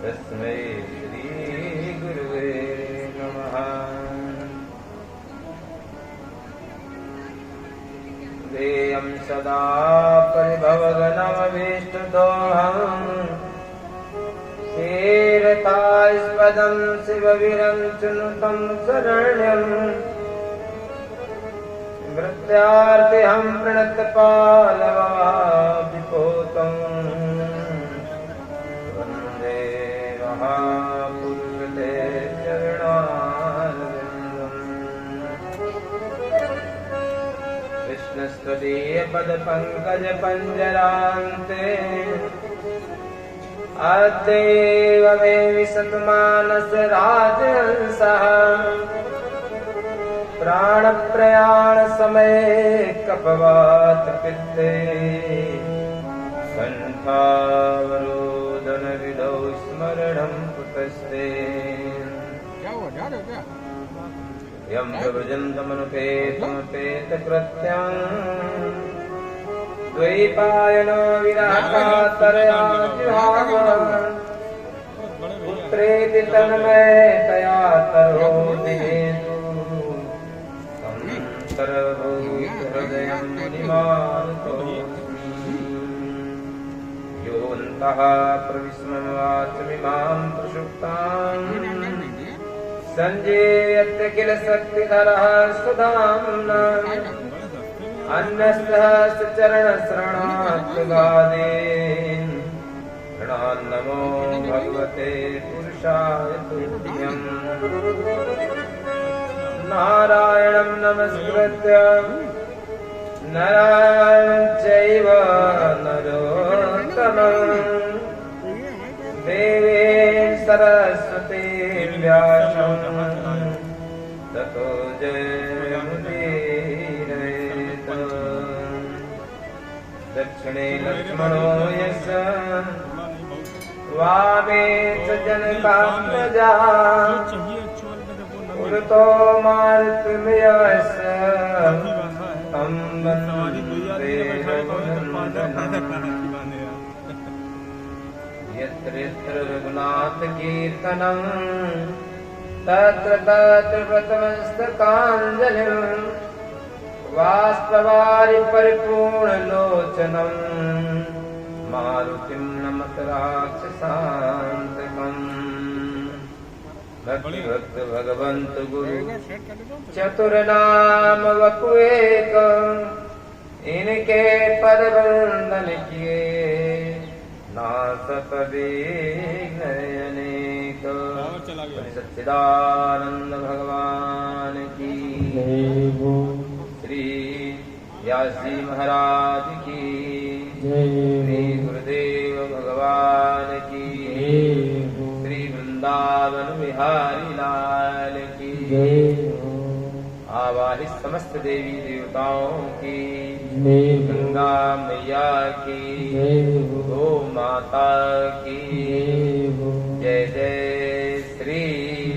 तस्मै श्रीगुरुवे नमः। देयं सदा परिभवगणमभीष्टदोहम् क्षीरतास्पदं शिवविरञ्चनुतं शरण्यम् मृत्यार्तिहं प्रणतपालवाभिपोतम् वन्दे महापुरुषते चरणारविन्दम्। कृष्णस्त्वदीयपदपङ्कजपञ्जरान्ते अद्यैव मे विशतमानसराजहंसः प्राणप्रयाणसमये कपवातपित्ते कण्ठावरोदनविधौ स्मरणं कुतस्ते। यं प्रव्रजन्तमनुपेतमपेतकृत्यं द्वैपायनो विराकातरया जुहावन् पुत्रेति तन्मयतया तरोति सर्वभूतहृदयं मुनिमानतोऽस्मि। योऽन्तः प्रविस्मवाचमिमां प्रसुप्तां सञ्जीवयत्य किल शक्तिधरः सुधाम्ना अन्यसहस्रचरणश्रवणात्गादीन् प्रणान्नमो भगवते पुरुषाय तुभ्यम्। नारायणं नमस्कृत्य नरं चैव नरोत्तमं देवीं सरस्वतीं व्यासं ततो जयमुदीरयेत्। दक्षिणे लक्ष्मणो यस्य वामे च जनकात्मजा उरतो मारुतिर्यस्य तं वन्दे रघुनन्दनं। यत्र यत्र रघुनाथकीर्तनं तत्र तत्र प्रथमस्तकाञ्जलिं बाष्पवारि परिपूर्णलोचनं मारुतिं नमत राक्षसान्तकम्। भक्त भगवंत गुरु चतुर्नाम वपुएक इनके पद वंदन किए नासत विघ्न अनेक। सच्चिदानंद भगवान की श्री व्यासी महाराज की श्री गुरुदेव भगवान की श्री वृंदावन बिहारी लाल की आवाहित समस्त देवी देवताओं की गंगा मैया की गो माता की जय जय श्री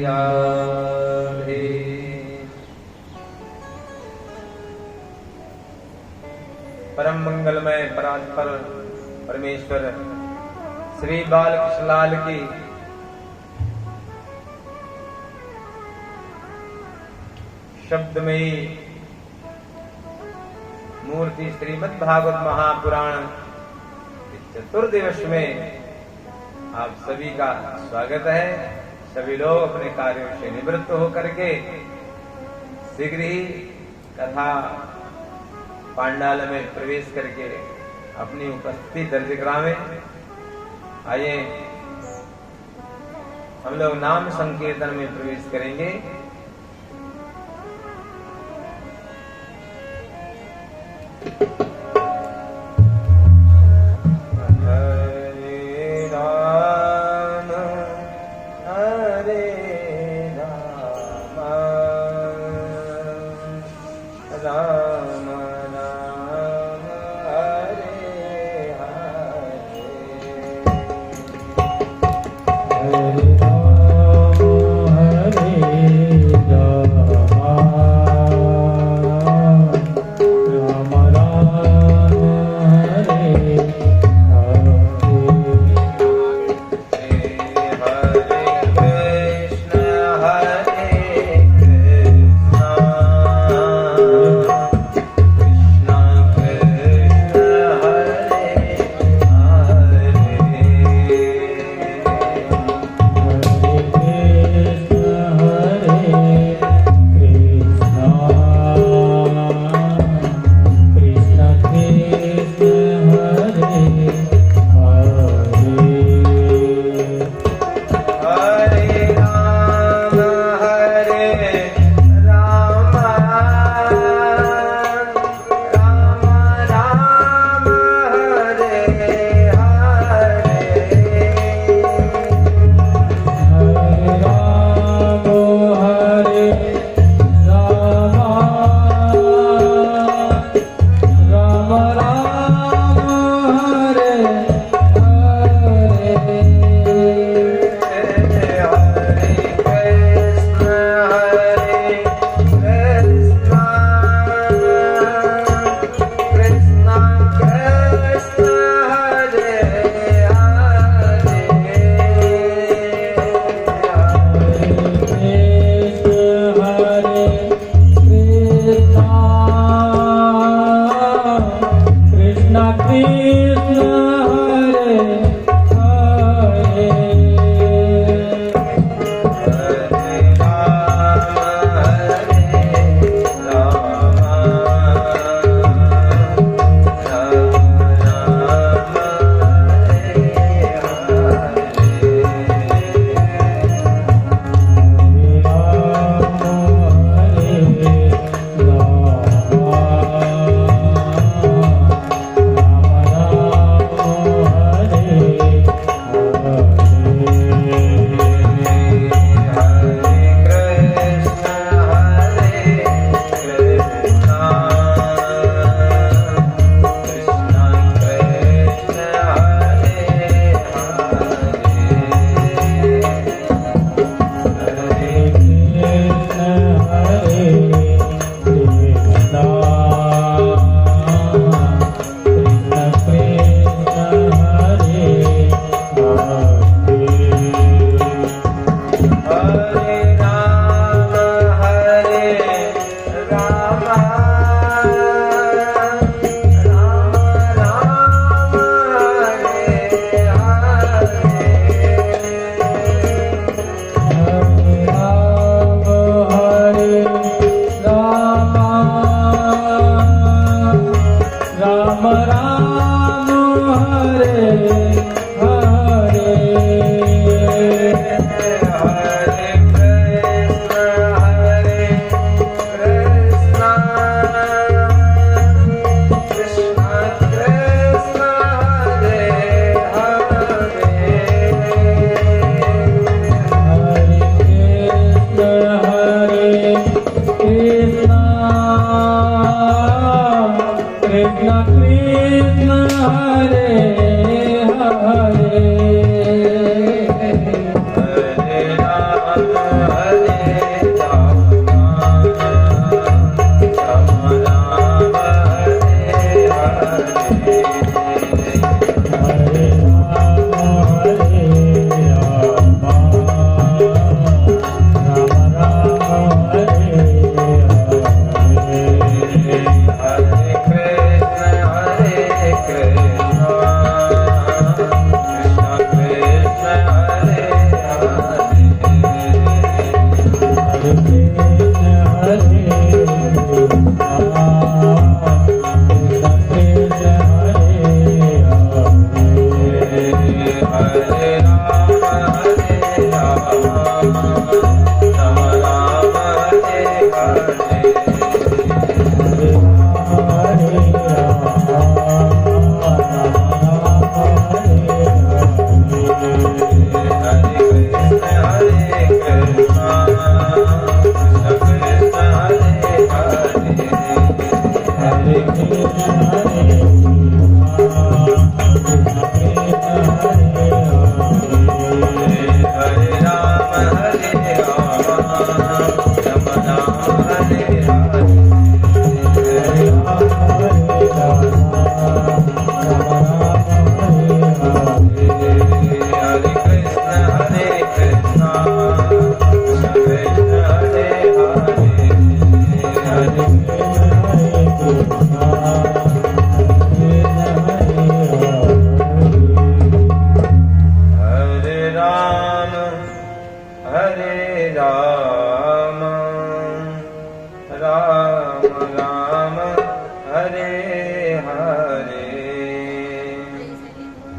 राधे। परम मंगलमय परात्पर परमेश्वर श्री बालकृष्ण लाल की शब्दमयी मूर्ति श्रीमद् भागवत महापुराण चतुर्दिवस में आप सभी का स्वागत है। सभी लोग अपने कार्यों से निवृत्त होकर के शीघ्र ही कथा पांडाल में प्रवेश करके अपनी उपस्थिति दर्ज करावें। आइए हम लोग नाम संकीर्तन में प्रवेश करेंगे। Hare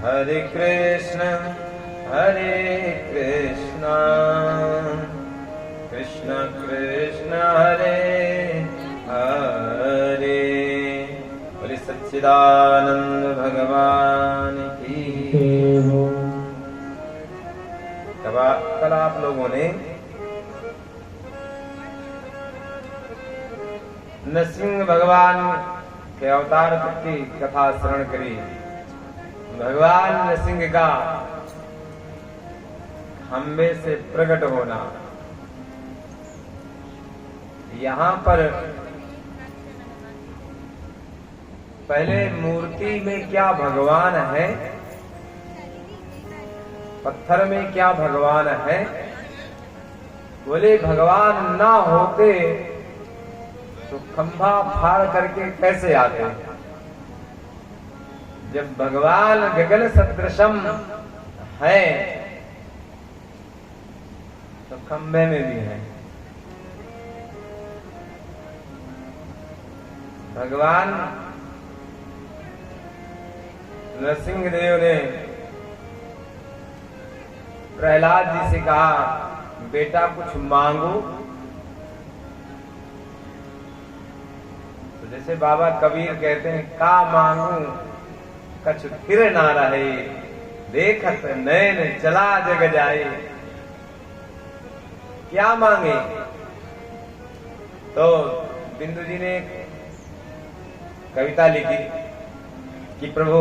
हरे कृष्ण कृष्ण कृष्ण हरे हरे। बोले सच्चिदानंद भगवान की। कल आप लोगों ने नरसिंह भगवान के अवतार की कथा श्रवण करी। भगवान नरसिंह का खंबे से प्रकट होना। यहाँ पर पहले मूर्ति में क्या भगवान है, पत्थर में क्या भगवान है। बोले भगवान ना होते तो खंभा फाड़ करके कैसे आते। जब भगवान गगन सदृशम है तो खंभे में भी है। भगवान नरसिंह देव ने प्रहलाद जी से कहा, बेटा कुछ मांगो। तो जैसे बाबा कबीर कहते हैं, का मांगू कछु फिर ना रहे, देखत नैन चला जग जाए। क्या मांगे। तो बिंदु जी ने कविता लिखी कि प्रभु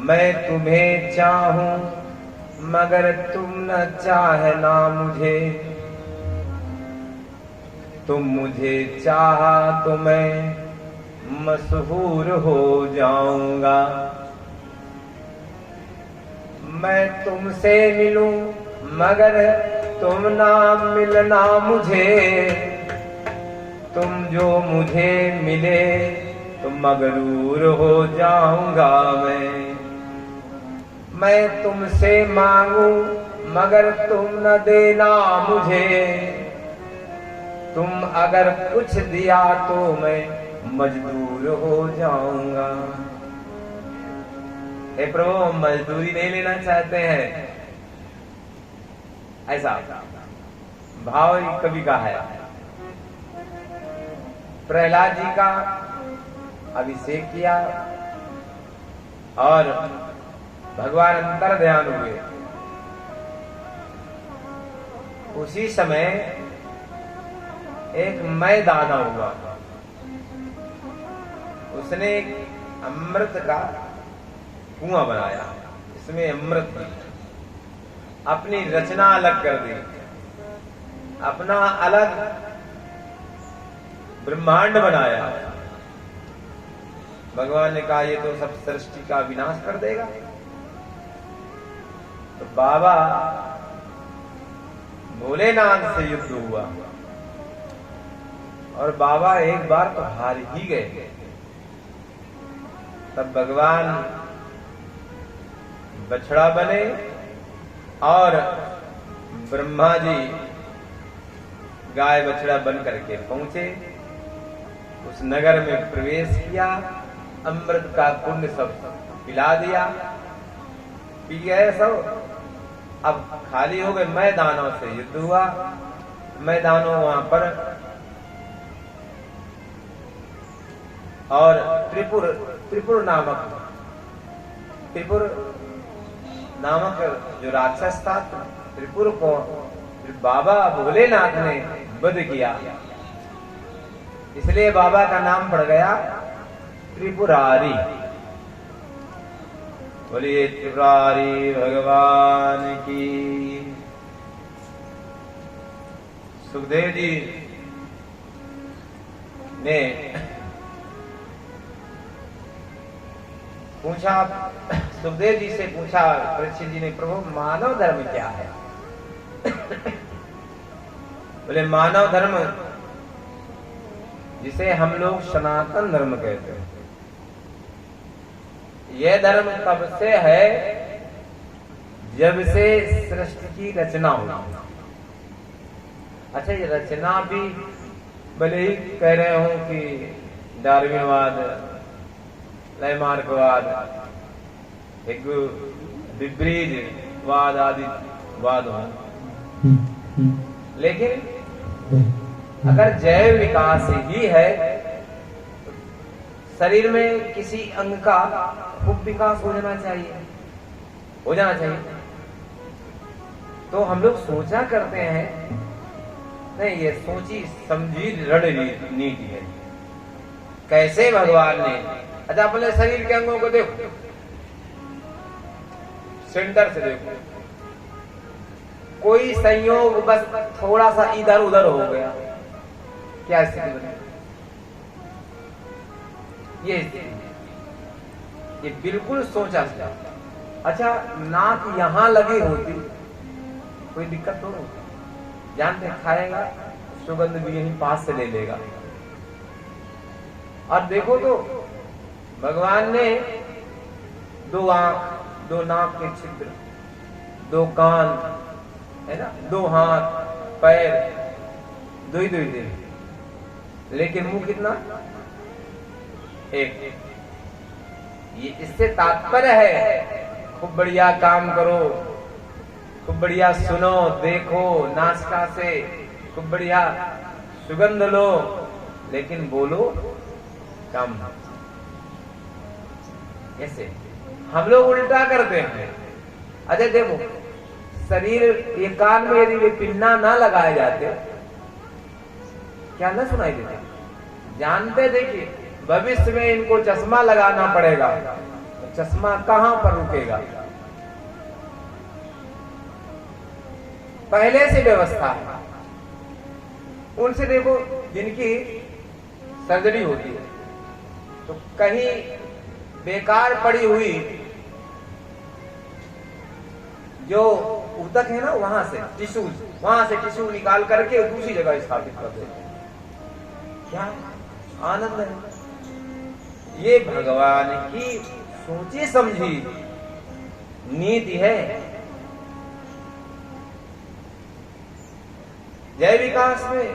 मैं तुम्हें चाहूं मगर तुम न चाहना मुझे, तुम मुझे चाहा तो मैं मशहूर हो जाऊंगा। मैं तुमसे मिलूं मगर तुम ना मिलना मुझे, तुम जो मुझे मिले तो मगरूर हो जाऊंगा मैं तुमसे मांगू मगर तुम न देना मुझे, तुम अगर कुछ दिया तो मैं मजदूर हो जाऊंगा। हे प्रभु मजदूरी नहीं लेना चाहते हैं, ऐसा भाव कवि का है। प्रहलाद जी का अभिषेक किया और भगवान अंतर ध्यान हुए। उसी समय एक मैं दाना हुआ, उसने एक अमृत का कुआं बनाया, इसमें अमृत थी। अपनी रचना अलग कर दी, अपना अलग ब्रह्मांड बनाया। भगवान ने कहा ये तो सब सृष्टि का विनाश कर देगा। तो बाबा भोलेनाथ से युद्ध हुआ और बाबा एक बार तो हार ही गए। तब भगवान बछड़ा बने और ब्रह्मा जी गाय बछड़ा बन करके पहुंचे। उस नगर में प्रवेश किया, अमृत का कुंड सब पिला दिया, पी गए सब। अब खाली हो गए, मैदानों से युद्ध हुआ। मैदानों वहां पर और त्रिपुर नामक जो राक्षस था, त्रिपुर को बाबा भोलेनाथ ने वध किया। इसलिए बाबा का नाम पड़ गया त्रिपुरारी। बोलिए त्रिपुरारी भगवान की। सुखदेव जी ने पूछा, सुखदेव जी से पूछा परीक्षित जी ने, प्रभु मानव धर्म क्या है। बोले मानव धर्म जिसे हम लोग सनातन धर्म कहते हैं, यह धर्म तब से है जब से सृष्टि की रचना हुई। अच्छा, ये रचना भी भले ही कह रहे हो कि डार्विनवाद, लयमार्कवाद, एक विपरीत वाद आदि वाद हो, लेकिन अगर जैव विकास ही है तो शरीर में किसी अंग का खूब विकास हो जाना चाहिए। तो हम लोग सोचा करते हैं, नहीं, ये सोची समझी रणनीति है। कैसे भगवान ने, अच्छा अपने शरीर के अंगों को देखो, सेंटर से देखो, कोई संयोग बस थोड़ा सा इधर उधर हो गया, क्या स्थिति बने? ये बिल्कुल सोचा था। अच्छा नाक यहां लगी होती कोई दिक्कत तो नहीं, जानते खाएगा सुगंध भी यहीं पास से ले लेगा। और देखो तो भगवान ने 2 आंख, 2 नाक के छिद्र, 2 कान, है ना, 2 हाथ पैर, 2 ही दिन, लेकिन मुंह कितना? 1। ये इससे तात्पर्य है खूब बढ़िया काम करो, खूब बढ़िया सुनो देखो, नासिका से खूब बढ़िया सुगंध लो, लेकिन बोलो कम। ऐसे हम लोग उल्टा करते हैं। अच्छा देखो, शरीर ये कान में यदि वे पिन्ना ना लगाए जाते, क्या ना सुनाई देता? जानते देखिए भविष्य में इनको चश्मा लगाना पड़ेगा, तो चश्मा कहां पर रुकेगा? पहले से व्यवस्था है। उनसे देखो जिनकी सर्जरी होती है तो कहीं बेकार पड़ी हुई जो ऊतक है ना, वहां से टिश्यू निकाल करके दूसरी जगह स्थापित कर देते हैं। क्या आनंद है! ये भगवान की सोची समझी नीति है। जय विकास में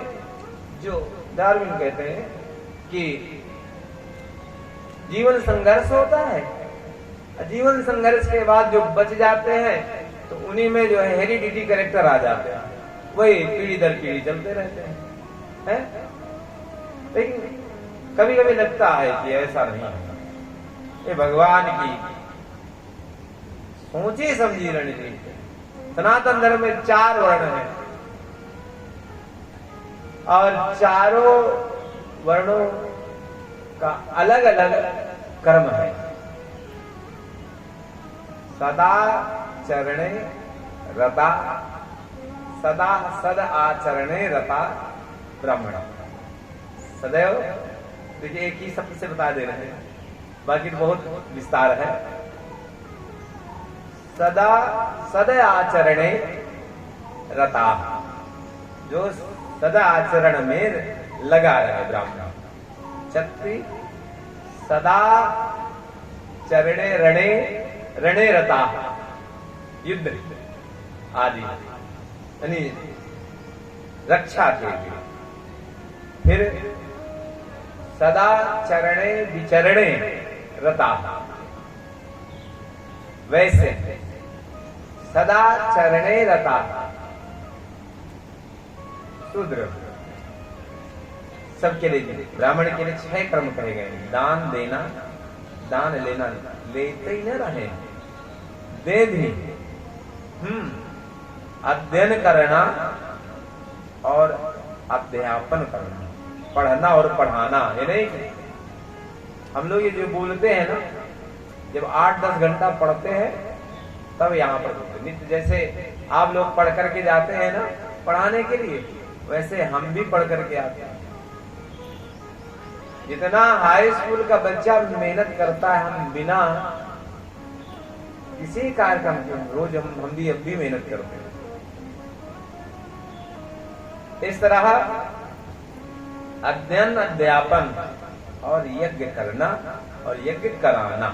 जो डार्विन कहते हैं कि जीवन संघर्ष होता है, जीवन संघर्ष के बाद जो बच जाते हैं तो उन्हीं में जो है हेरिडिटी कैरेक्टर आ जाते हैं, वही पीढ़ी दर पीढ़ी चलते रहते हैं। लेकिन कभी कभी लगता है कि ऐसा नहीं है। ये भगवान की सोची समझी रणनीति। सनातन धर्म में 4 वर्ण हैं और चारों वर्णों का अलग अलग कर्म है। सदा चरणे रता, सदा सद आचरणे रता ब्राह्मण। सदैव, देखिए एक ही शब्द से बता दे रहे हैं, बाकी बहुत विस्तार है। सदा सद आचरणे रता, जो सदा आचरण में लगा रहे ब्राह्मण। क्षत्रिय सदा चरणे रणे रणे रता, युद्ध आदि यानी रक्षा के लिए। फिर सदा चरणे विचरणे रता, वैसे सदा चरणे रता शूद्र। सबके लिए, ब्राह्मण के लिए 6 कर्म कहे गए। दान देना, दान लेना, लेते ही न रहे, दे भी। अध्ययन करना और अध्यापन करना, पढ़ना और पढ़ाना। ये नहीं हम लोग ये जो बोलते हैं ना, जब 8-10 घंटा पढ़ते हैं तब यहाँ पर नित्य, जैसे आप लोग पढ़ करके जाते हैं ना पढ़ाने के लिए, वैसे हम भी पढ़ करके आते हैं। जितना हाई स्कूल का बच्चा मेहनत करता है, हम बिना किसी कार्यक्रम के रोज हम भी अब भी मेहनत करते हैं। इस तरह अध्ययन, अध्यापन और यज्ञ करना और यज्ञ कराना,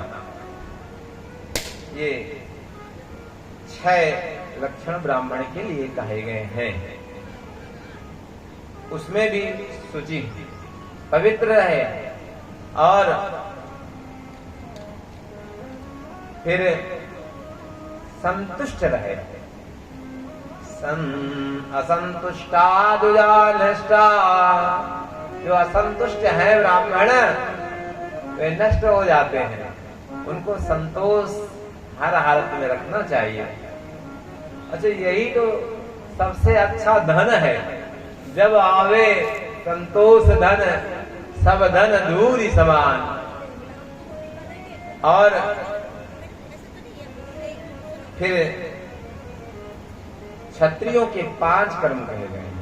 ये 6 लक्षण ब्राह्मण के लिए कहे गए हैं। उसमें भी शुचि, पवित्र है और फिर संतुष्ट रहे। असंतुष्टा दुजानष्टा, जो असंतुष्ट है ब्राह्मण वे नष्ट हो जाते हैं। उनको संतोष हर हालत में रखना चाहिए। अच्छा, यही तो सबसे अच्छा धन है। जब आवे संतोष धन, सब धन धूरि समान। और फिर क्षत्रियों के 5 कर्म कहे गए हैं,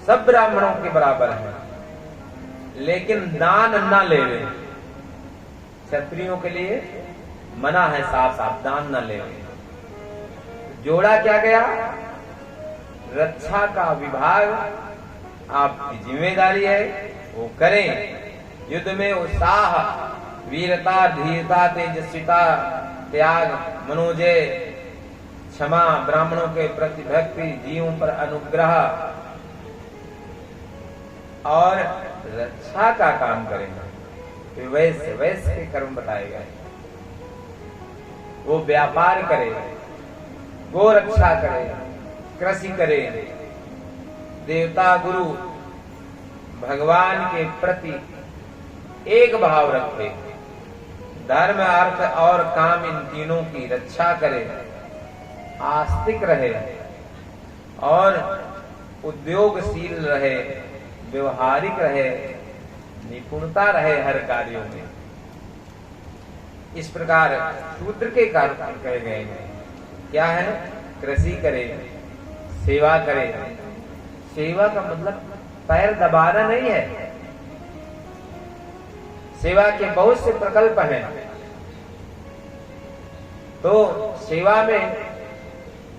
सब ब्राह्मणों के बराबर हैं, लेकिन दान न लेवे। क्षत्रियों के लिए मना है साफ साफ, दान न लेवे। जोड़ा क्या गया? रक्षा का विभाग आपकी जिम्मेदारी है, वो करें। युद्ध में उत्साह, वीरता, धीरता, तेजस्विता, त्याग, मनोजय, क्षमा, ब्राह्मणों के प्रति भक्ति, जीवों पर अनुग्रह और रक्षा का काम करेंगे। तो वैसे वैसे के कर्म बताए गए। वो व्यापार करे, गो रक्षा करे, कृषि करे, देवता गुरु भगवान के प्रति एक भाव रखे, धर्म अर्थ और काम इन तीनों की रक्षा करे, आस्तिक रहे और उद्योगशील रहे, व्यवहारिक रहे, निपुणता रहे हर कार्यों में। इस प्रकार शूद्र के कार्य कहे गए हैं। क्या है? कृषि करे, सेवा करे। सेवा का मतलब पैर दबाना नहीं है। सेवा के बहुत से प्रकल्प हैं। तो सेवा में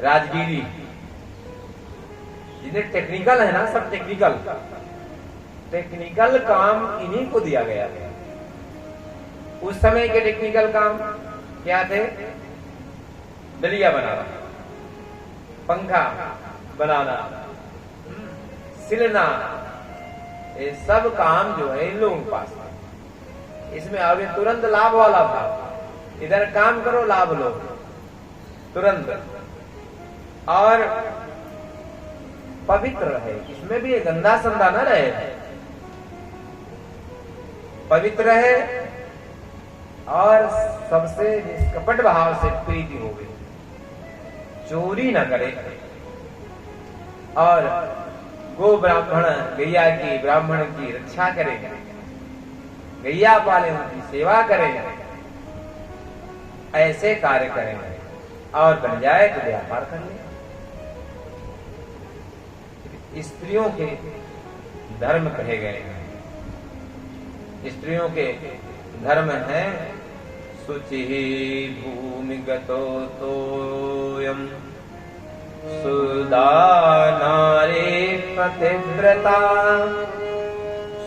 राजगीरी, जिन्हें टेक्निकल है ना, सब टेक्निकल काम इन्हीं को दिया गया है। उस समय के टेक्निकल काम क्या थे? दलिया बनाना, पंखा बनाना, सिलना, ये सब काम जो है इन लोगों के पास था। इसमें अभी तुरंत लाभ वाला था। इधर काम करो, लाभ लो तुरंत। और पवित्र रहे, इसमें भी गंदा संदा न रहे, पवित्र रहे और सबसे निष्कपट भाव से प्रीति हो गई, चोरी न करे। और गो ब्राह्मण गैया की, ब्राह्मण की रक्षा करे, गैया पाले, उनकी सेवा करें, ऐसे कार्य करेंगे और बन जाए तो व्यापार कर ले। स्त्रियों के धर्म कहे गए हैं। स्त्रियों के धर्म हैं शुचि भूमिगतो तोयम सुदा नारी पतिव्रता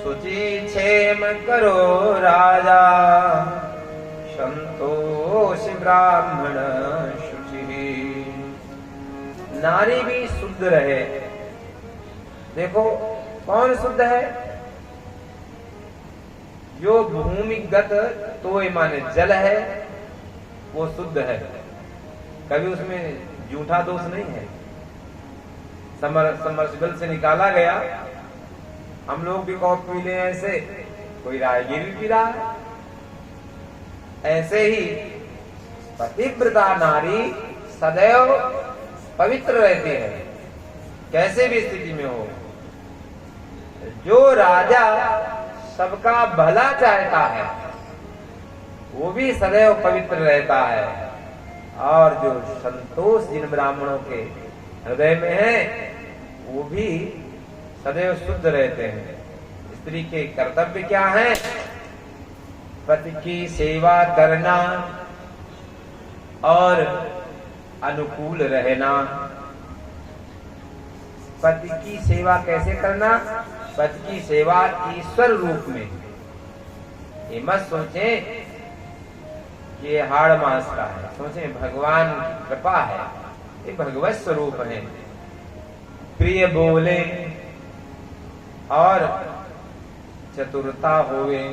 शुचि क्षेम करो राजा संतोष ब्राह्मण शुचि। नारी भी शुद्ध रहे। देखो कौन शुद्ध है? जो भूमिगत तोय माने जल है वो शुद्ध है, कभी उसमें जूठा दोष नहीं है। समरसिबल से निकाला गया, हम लोग भी कॉफ पी ले ऐसे, कोई राजगीर भी पी रहा है। ऐसे ही पतिव्रता नारी सदैव पवित्र रहती है, कैसे भी स्थिति में हो। जो राजा सबका भला चाहता है वो भी सदैव पवित्र रहता है, और जो संतोष जिन ब्राह्मणों के हृदय में है वो भी सदैव शुद्ध रहते हैं। स्त्री के कर्तव्य क्या है? पति की सेवा करना और अनुकूल रहना। पति की सेवा कैसे करना? पति की सेवा ईश्वर रूप में। ये मत सोचें कि ये हाड़ मास का है, सोचें भगवान की कृपा है, ये भगवत स्वरूप है। प्रिय बोले और चतुरता होवे,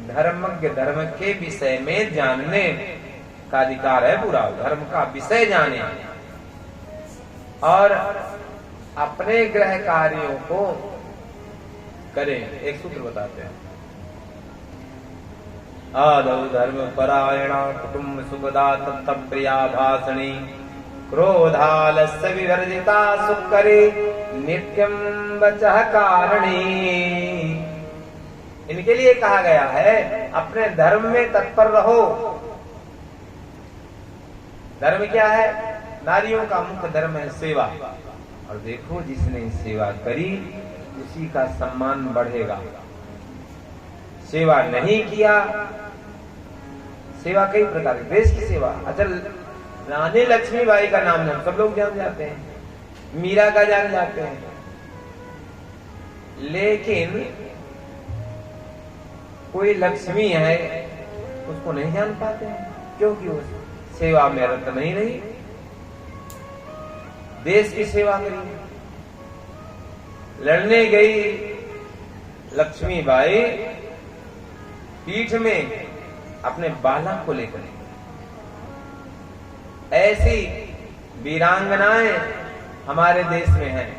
धर्मज्ञ धर्म के विषय में जानने का अधिकार है पूरा, धर्म का विषय जाने और अपने ग्रह कार्यों को करें। एक सूत्र बताते हैं, आदौ धर्म परायणा कुटुंब सुखदा तत्प्रिया भाषणी क्रोधालस्य विवर्जिता सुकरे नित्यं वचः कारणी। इनके लिए कहा गया है अपने धर्म में तत्पर रहो। धर्म क्या है? नारियों का मुख्य धर्म है सेवा, और देखो जिसने सेवा करी उसी का सम्मान बढ़ेगा। सेवा नहीं किया, सेवा कई प्रकार की, देश की सेवा। अच्छा, रानी लक्ष्मीबाई का नाम हम सब लोग जान जाते हैं, मीरा का जान जाते हैं, लेकिन कोई लक्ष्मी है उसको नहीं जान पाते हैं, क्योंकि वो सेवा में रत नहीं रही, देश की सेवा करी। लड़ने गई लक्ष्मीबाई पीठ में अपने बालक को लेकर। ऐसी वीरांगनाएं हमारे देश में हैं,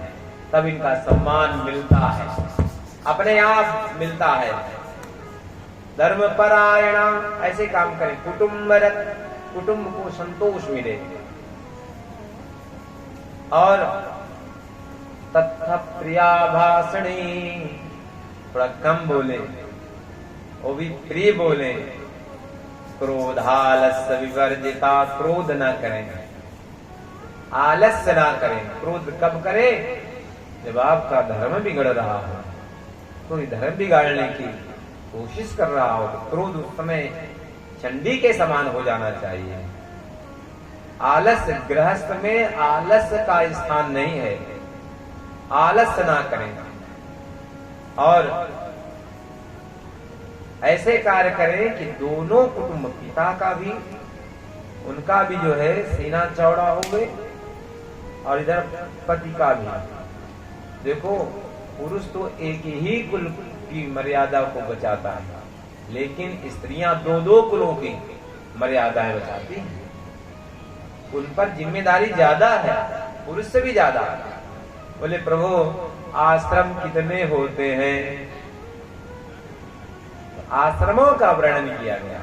तब इनका सम्मान मिलता है, अपने आप मिलता है। धर्म परायणा, ऐसे काम करें, कुटुंब को संतोष मिले। और तथा प्रिया भाषणी, थोड़ा कम बोले, वो भी प्रिय बोले। क्रोधालस्य विवर्जिता, क्रोध ना करें, आलस्य ना करें। क्रोध कब करें? जब आपका धर्म बिगड़ रहा हो, कोई धर्म बिगाड़ने की कोशिश कर रहा हो, तो क्रोध उस समय चंडी के समान हो जाना चाहिए। आलस्य, गृहस्थ में आलस्य का स्थान नहीं है, आलस्य ना करें। और ऐसे कार्य करें कि दोनों कुटुंब, पिता का भी, उनका भी जो है सीना चौड़ा हो गए, और इधर पति का भी। देखो, पुरुष तो एक ही कुल की मर्यादा को बचाता है, लेकिन स्त्रियां दो दो कुलों की मर्यादाएं बचाती हैं। उन पर जिम्मेदारी ज्यादा है, पुरुष से भी ज्यादा। बोले प्रभु आश्रम कितने होते हैं? आश्रमों का वर्णन किया गया,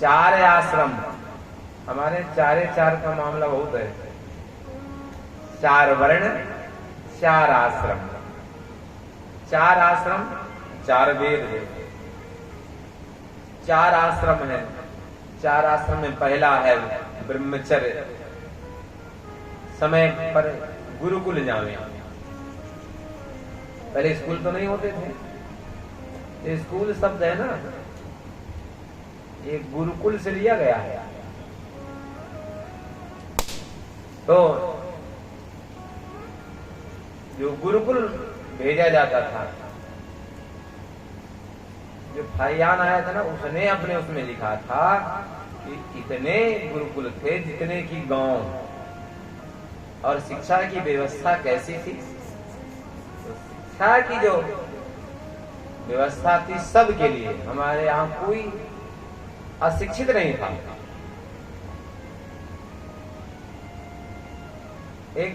4 आश्रम। हमारे 4 का मामला बहुत है, 4 वर्ण 4 आश्रम, 4 आश्रम 4 वेद, 4 आश्रम है। 4 आश्रम में पहला है ब्रह्मचर्य, समय पर गुरुकुल जावे। पहले स्कूल तो नहीं होते थे, ये स्कूल शब्द है ना, ये गुरुकुल से लिया गया है। तो जो गुरुकुल भेजा जाता था, जो फाइयान आया था ना, उसने अपने उसमें लिखा था कि इतने गुरुकुल थे जितने की गांव। और शिक्षा की व्यवस्था कैसी थी? तो शिक्षा की जो व्यवस्था थी सबके लिए, हमारे यहाँ कोई अशिक्षित नहीं था। एक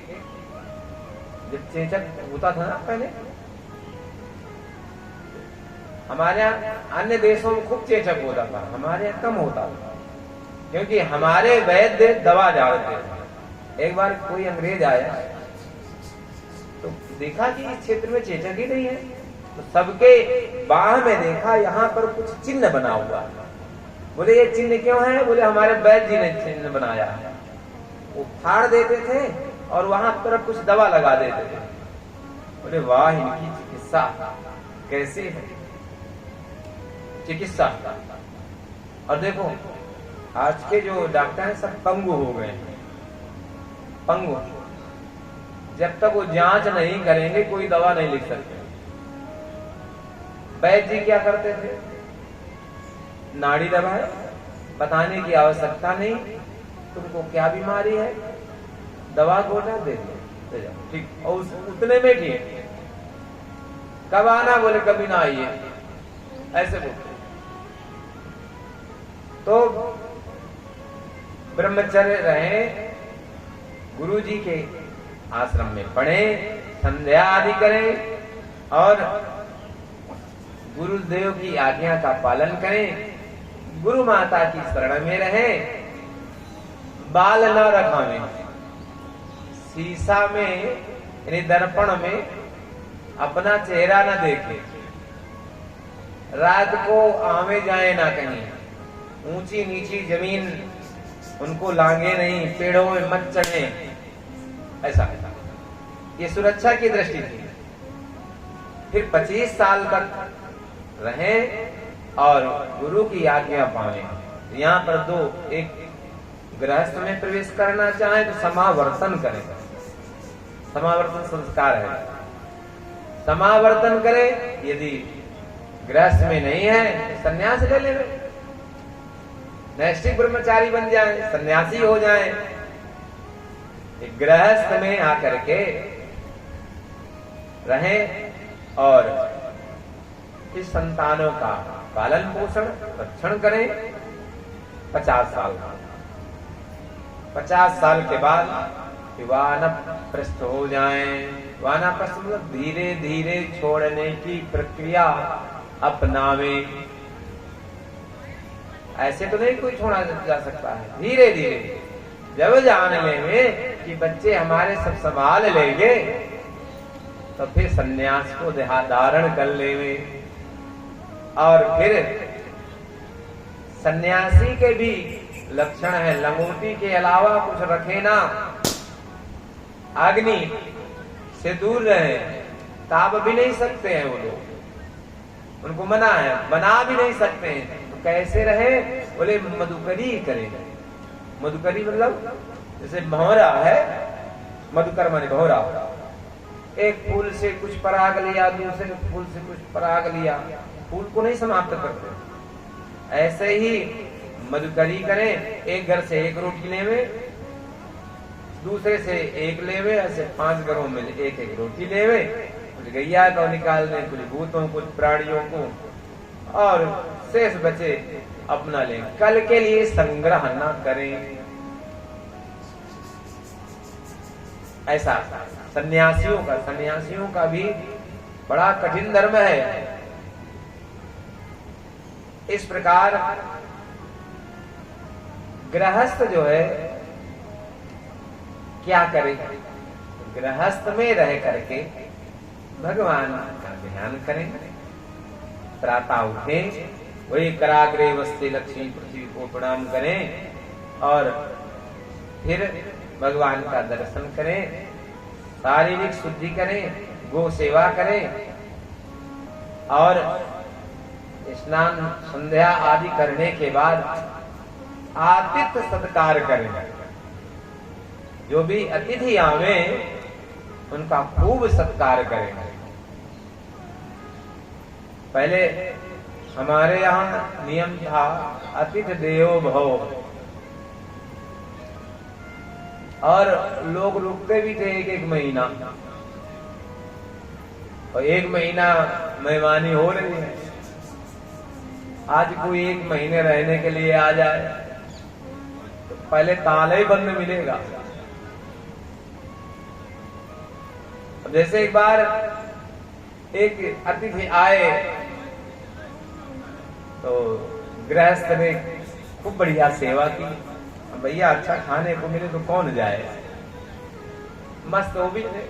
जब चेचक होता था ना पहले, हमारे यहाँ, अन्य देशों में खूब चेचक होता था, हमारे यहाँ कम होता था, क्योंकि हमारे वैद्य दवा डालते थे। एक बार कोई अंग्रेज आया तो देखा कि इस क्षेत्र में चेचक ही नहीं है, तो सबके बाह में देखा यहाँ पर कुछ चिन्ह बना हुआ। बोले ये चिन्ह क्यों है? बोले हमारे वैद्य जी ने चिन्ह बनाया है। वो फाड़ देते थे और वहां पर कुछ दवा लगा देते थे। बोले वाह, इनकी चिकित्सा कैसी है, चिकित्सा। और देखो आज के जो डॉक्टर हैं सब पंगु हो गए हैं, पंगु। जब तक वो जांच नहीं करेंगे कोई दवा नहीं लिख सकते। वैद्य जी क्या करते थे? नाड़ी दबाए, बताने की आवश्यकता नहीं, तुमको क्या बीमारी है, दवा गोटा दे दो, ठीक, और उतने में ठीक। कब आना? बोले कभी ना आइए। ऐसे बोलते। तो ब्रह्मचर्य रहे, गुरु जी के आश्रम में पढ़े, संध्या आदि करें और गुरुदेव की आज्ञा का पालन करें, गुरु माता की शरण में रहें, बाल न रखावे, शीशा में यानी दर्पण में अपना चेहरा न देखे, रात को आवे जाए ना कहीं, ऊंची नीची जमीन उनको लांगे नहीं, पेड़ों में मत चढ़े, ऐसा ये सुरक्षा की दृष्टि थी। फिर 25 साल तक रहें और गुरु की आज्ञा पाए। यहाँ पर दो, एक गृहस्थ में प्रवेश करना चाहे तो समावर्तन करें, समावर्तन संस्कार है, समावर्तन करें। यदि गृहस्थ में नहीं है सन्यास ले ले, नैष्ठिक ब्रह्मचारी बन जाए, सन्यासी हो जाए। गृहस्थ में आकर के रहें और इस संतानों का पालन पोषण रक्षण करें। 50 साल 50 साल के बाद वानप्रस्थ हो जाएं। वानप्रस्थ मतलब धीरे धीरे छोड़ने की प्रक्रिया अपनावे। ऐसे तो नहीं कोई छोड़ा जा सकता है, धीरे धीरे जब जान लेंगे कि बच्चे हमारे सब संभाल लेंगे तो फिर सन्यास को धारण कर लेंगे। और फिर सन्यासी के भी लक्षण है, लंगोटी के अलावा कुछ रखे ना, अग्नि से दूर रहे, ताप भी नहीं सकते हैं वो लोग, उनको मना है, बना भी नहीं सकते हैं। तो कैसे रहे? बोले मधुकरी करें। मधुकरी मतलब जैसे भंवरा है, मधुकर माने भंवरा, एक फूल से कुछ पराग लिया, दूसरे फूल से कुछ पराग लिया, फूल को नहीं समाप्त करते। ऐसे ही मधुकरी करें, एक घर से एक रोटी लेवे, दूसरे से एक लेवे, ऐसे 5 घरों में एक एक रोटी लेवे, कुछ गैया को निकाल दें, कुछ भूतों, कुछ प्राणियों को, और शेष बचे अपना लें। कल के लिए संग्रह न करें। ऐसा सन्यासियों का भी बड़ा कठिन धर्म है। इस प्रकार गृहस्थ जो है क्या करे? गृहस्थ में रह करके भगवान का ध्यान करें, प्रातः उठे, वही कराग्रे वस्ते लक्ष्मी पृथ्वी को प्रणाम करें और फिर भगवान का दर्शन करें, शारीरिक शुद्धि करें, गो सेवा करें और स्नान संध्या आदि करने के बाद आतिथ्य सत्कार करें। जो भी अतिथि आवे उनका खूब सत्कार करें। पहले हमारे यहाँ नियम था अतिथि देवो भव, और लोग रुकते भी थे 1-1 महीना, और 1 महीना मेहमानी हो रही है। आज कोई 1 महीने रहने के लिए आ जाए तो पहले ताला ही बंद मिलेगा। अब जैसे एक बार एक अतिथि आए तो गृहस्थ ने खूब बढ़िया सेवा की। भैया अच्छा खाने को मिले तो कौन जाए, मस्त वो भी थे।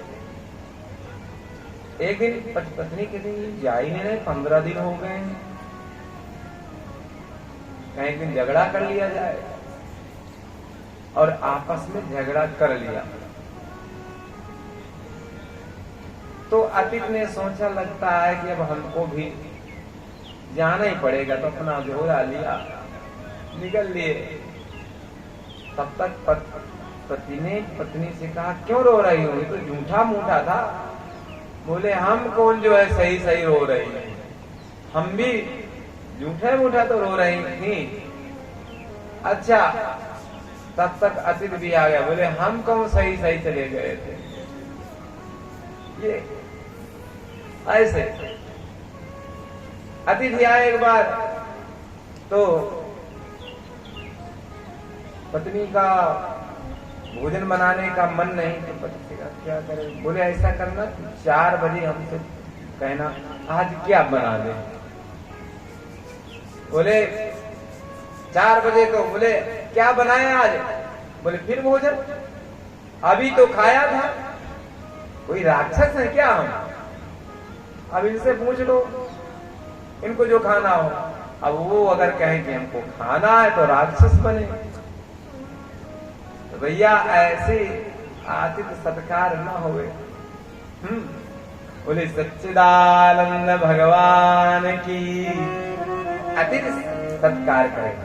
एक दिन पत्नी के दिन जा ही नहीं रहे, 15 दिन हो गए, कहीं एक दिन झगड़ा कर लिया जाए, और आपस में झगड़ा कर लिया तो अतिथि ने सोचा लगता है कि अब हमको भी जाना ही पड़ेगा, तो अपना झोला लिया, निकल लिए। तब तक पति ने पत्नी से कहा क्यों रो रही हो, तो झूठा मूठा था। बोले हम कौन जो है सही सही रो रही है, हम भी झूठा मूठा तो रो रही थी। अच्छा, तब तक अतिथि भी आ गया, बोले हम कौन सही सही चले गए थे। ये ऐसे अतिथि आए एक बार तो पत्नी का भोजन बनाने का मन नहीं, तो पति का क्या करे, बोले ऐसा करना 4 बजे हमसे कहना आज क्या बना दे। बोले 4 बजे तो बोले क्या बनाए आज, बोले फिर भोजन, अभी तो खाया था, कोई राक्षस है क्या हम, अब इनसे पूछ लो इनको जो खाना हो। अब वो अगर कहें कि हमको खाना है तो राक्षस बने, तो भैया ऐसे आतिथ्य सत्कार न होवे। बोले सच्चिदानंद भगवान की अतिथि सत्कार करें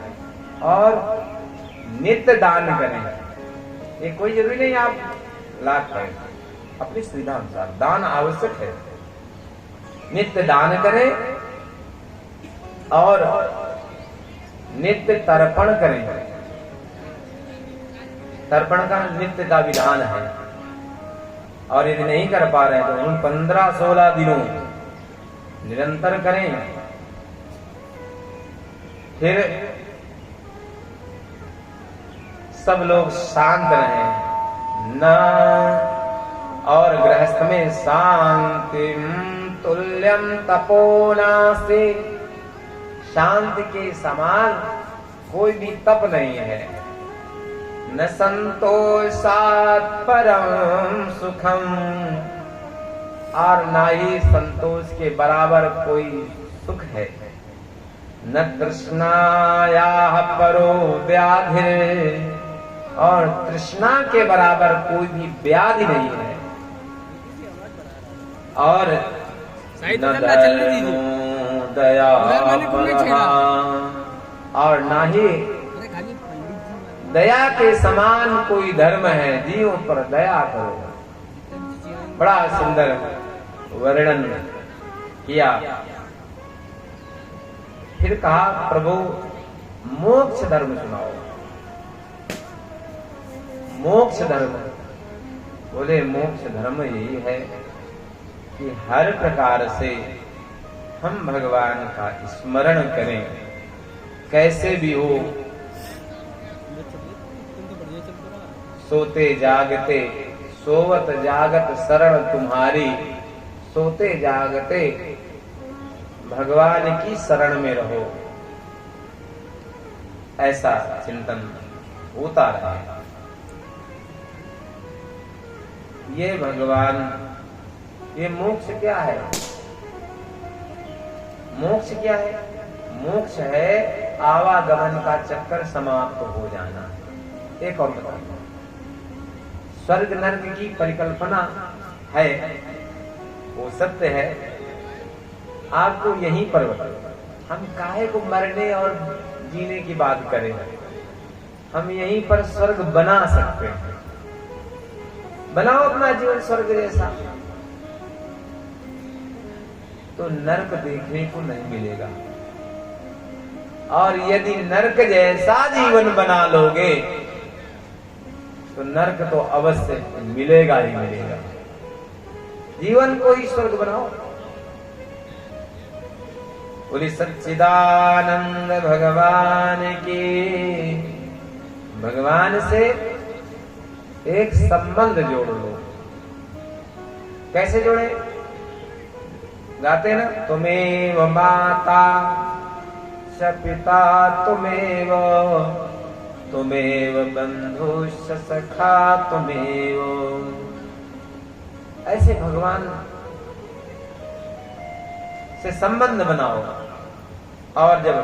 और नित्य दान करें। ये कोई जरूरी नहीं आप लाख करें, अपनी सुविधा अनुसार दान आवश्यक है। नित्य दान करें और नित्य तर्पण करें। तर्पण का नित्य का विधान है, और यदि नहीं कर पा रहे हैं तो उन 15-16 दिनों निरंतर करें। फिर सब लोग शांत रहें न, और गृहस्थ में शांति तुल्यम तपोनास्ति, शांति के समान कोई भी तप नहीं है। न संतोषात् परम सुखम, और ना ही संतोष के बराबर कोई सुख है। न तृष्णायाः परो व्याधि, और तृष्णा के बराबर कोई भी व्याधि नहीं है। और न दया, और ना ही दया के समान कोई धर्म है। जीवों पर दया करो। बड़ा सुंदर वर्णन किया। फिर कहा प्रभु मोक्ष धर्म सुनाओ। मोक्ष धर्म, बोले मोक्ष धर्म यही है कि हर प्रकार से हम भगवान का स्मरण करें, कैसे भी हो, सोते जागते, सोवत जागत शरण तुम्हारी, सोते जागते भगवान की शरण में रहो, ऐसा चिंतन होता रहे। ये भगवान, ये मोक्ष क्या है? मोक्ष क्या है? मोक्ष है आवागमन का चक्कर समाप्त हो जाना। एक और बताऊंगा, स्वर्ग नर्क की परिकल्पना है, वो सत्य है। आपको यहीं पर बताओ, हम काहे को मरने और जीने की बात करें? हम यहीं पर स्वर्ग बना सकते हैं। बनाओ अपना जीवन स्वर्ग जैसा, तो नरक देखने को नहीं मिलेगा। और यदि नरक जैसा जीवन बना लोगे तो नरक तो अवश्य मिलेगा ही मिलेगा। जीवन को ही स्वर्ग बनाओ। बोली सच्चिदानंद भगवान की। भगवान से एक संबंध जोड़ लो। कैसे जोड़े? गाते ना, तुमेव माता च पिता तुमेव, तुमेव बंधुश्च सखा तुमेव। ऐसे भगवान से संबंध बनाओ, और जब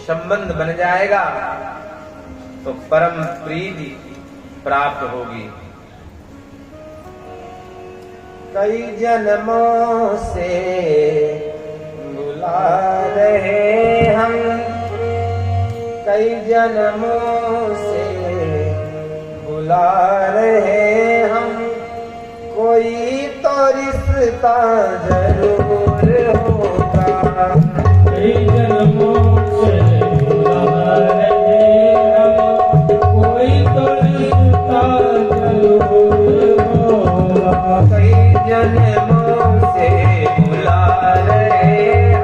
संबंध बन जाएगा तो परम प्रीति प्राप्त होगी। कई जन्मों से बुला रहे हम, कई जन्मों से बुला रहे हम, कोई तो रिश्ता जरूर होगा। कई जन्मों से बुला रहे हम, कोई तो रिश्ता जरूर होगा। कई जन्मों से बुला रहे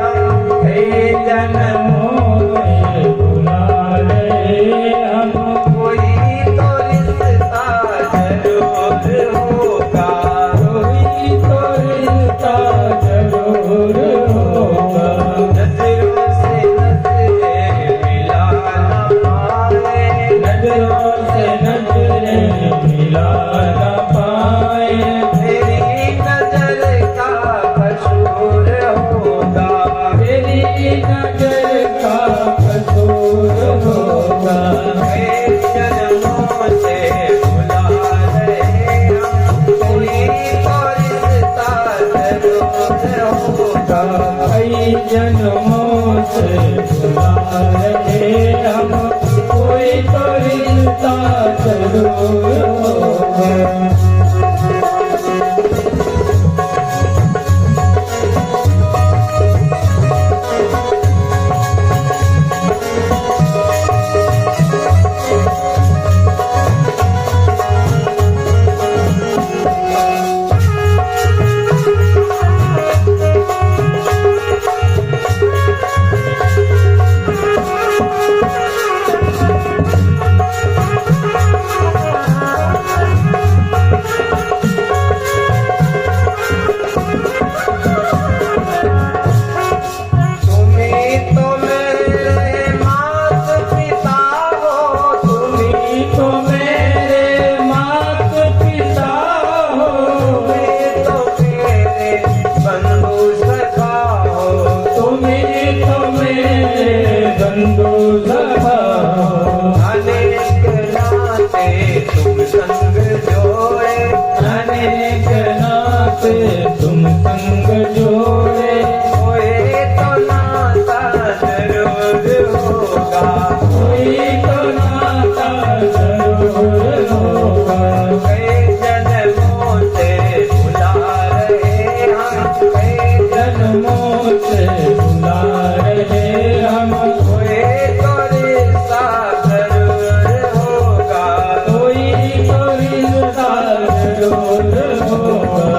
जरूर होगा। तुम संग जोड़े कोई तो नाता जरूर होगा, कोई तो नाता जरूर होगा। कई जन्मों से बुला रहे हम, कई जन्मों से बुला रहे हम, कोई तो रिश्ता जरूर होगा, कोई तो रिश्ता जरूर होगा।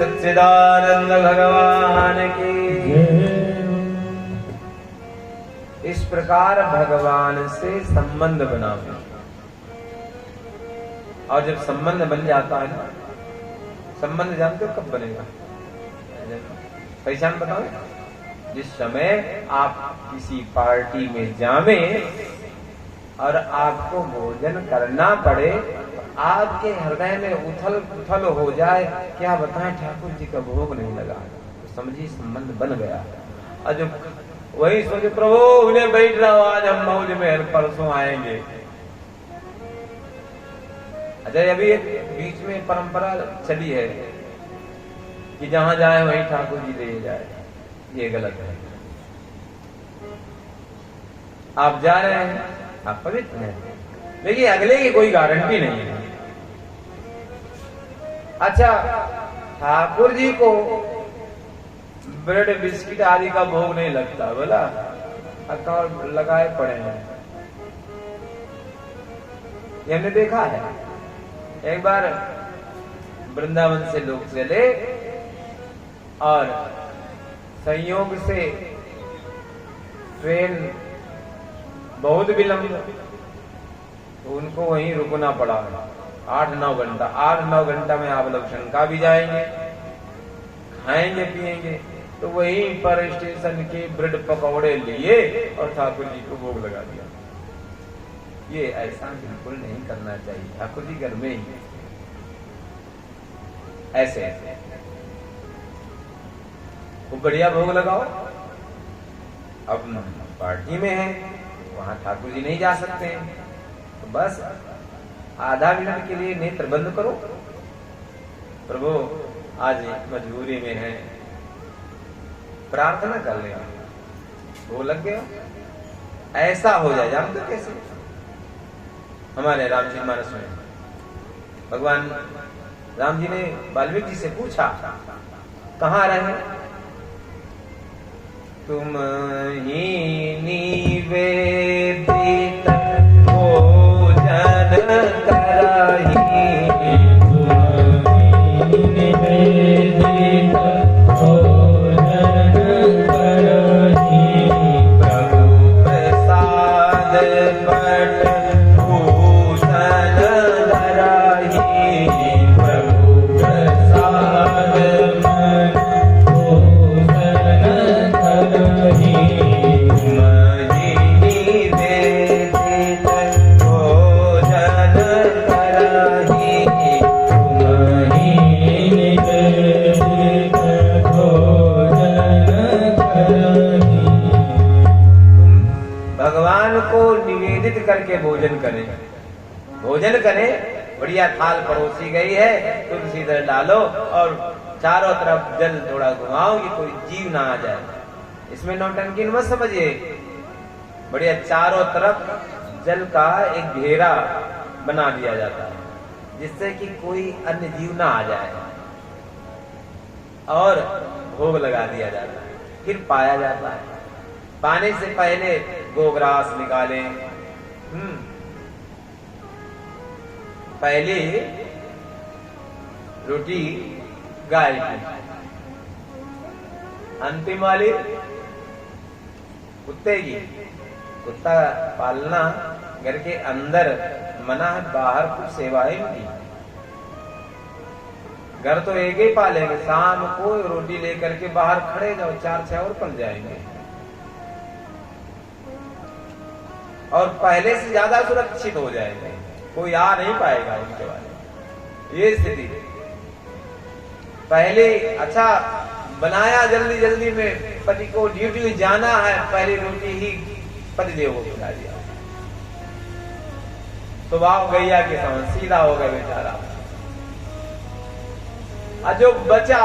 सच्चिदानंद भगवान की। इस प्रकार भगवान से संबंध बनाओ, और जब संबंध बन जाता है ना, संबंध जानते हो कब बनेगा? पहचान बताओ। जिस समय आप किसी पार्टी में जावे और आपको भोजन करना पड़े, आपके हृदय में उथल पुथल हो जाए, क्या बताएं ठाकुर जी का भोग नहीं लगा, तो समझिए संबंध बन गया। और जब वही सोचे प्रभु उन्हें बैठ रहा हो, आज हम मौज में परसों आएंगे। अच्छा, अभी एक बीच में परंपरा चली है कि जहां जाए वहीं ठाकुर जी ले जाए, ये गलत है। आप जा रहे हैं, आप पवित्र हैं, लेकिन अगले की कोई गारंटी नहीं है। अच्छा, ठाकुर जी को ब्रेड बिस्किट आदि का भोग नहीं लगता, बोला अकाउंट लगाए पड़े हैं, ये हमने देखा है। एक बार वृंदावन से लोग चले और संयोग से ट्रेन बहुत विलंब, तो उनको वहीं रुकना पड़ा 8-9 घंटा। 8-9 घंटा में आप लोग शंका भी जाएंगे, खाएंगे पिएंगे, तो वहीं पर स्टेशन के ब्रेड पकौड़े लिए और ठाकुर जी को भोग लगा दिया। ये ऐसा बिल्कुल नहीं करना चाहिए। ठाकुर जी घर में ही ऐसे वो बढ़िया भोग लगाओ। अब पार्टी में है, वहां ठाकुर जी नहीं जा सकते हैं, तो बस आधा मिनट के लिए नेत्र बंद करो, प्रभु आज मजबूरी में है, प्रार्थना कर ले, वो लग गया। ऐसा हो जाए, जानते तो कैसे? हमारे रामचरितमानस में भगवान राम जी ने वाल्मीकि जी से पूछा, कहाँ रहे? तुम ही निवेदित भोजन करहि, निवेदित भोजन करहि, प्रभु प्रसाद बट भूषण धरहि, प्रभु प्रसाद मन भूषण धरहि, महि निवेदित भोजन करहि, महि निवेदित भोजन करहि। भगवान को निवेदित करके भोजन करें। भोजन करें, बढ़िया थाल परोसी गई है, तुलसी दल डालो और चारों तरफ जल थोड़ा घुमाओ कि कोई जीव ना आ जाए। इसमें नौटंकी मत समझिए, बढ़िया चारों तरफ जल का एक घेरा बना दिया जाता है, जिससे कि कोई अन्य जीव ना आ जाए, और भोग लगा दिया जाता है। फिर पाया जाता है। पाने से पहले गोग्रास निकालें। पहले रोटी गाय की, अंतिम वाली कुत्ते की। कुत्ता पालना घर के अंदर मना है, बाहर कुछ सेवाएं नहीं। घर तो एक ही पालेंगे, शाम को रोटी लेकर के बाहर खड़े जाओ, 4-6 और पल जाएंगे, और पहले से ज्यादा सुरक्षित हो जाएंगे, कोई आ नहीं पाएगा उनके बारे। ये स्थिति पहले अच्छा बनाया, जल्दी जल्दी में पति को ड्यूटी जाना है, पहली रोटी ही पति देव को खिला दिया। स्वभाव गैया के समान सीधा हो गया बेचारा। जो बचा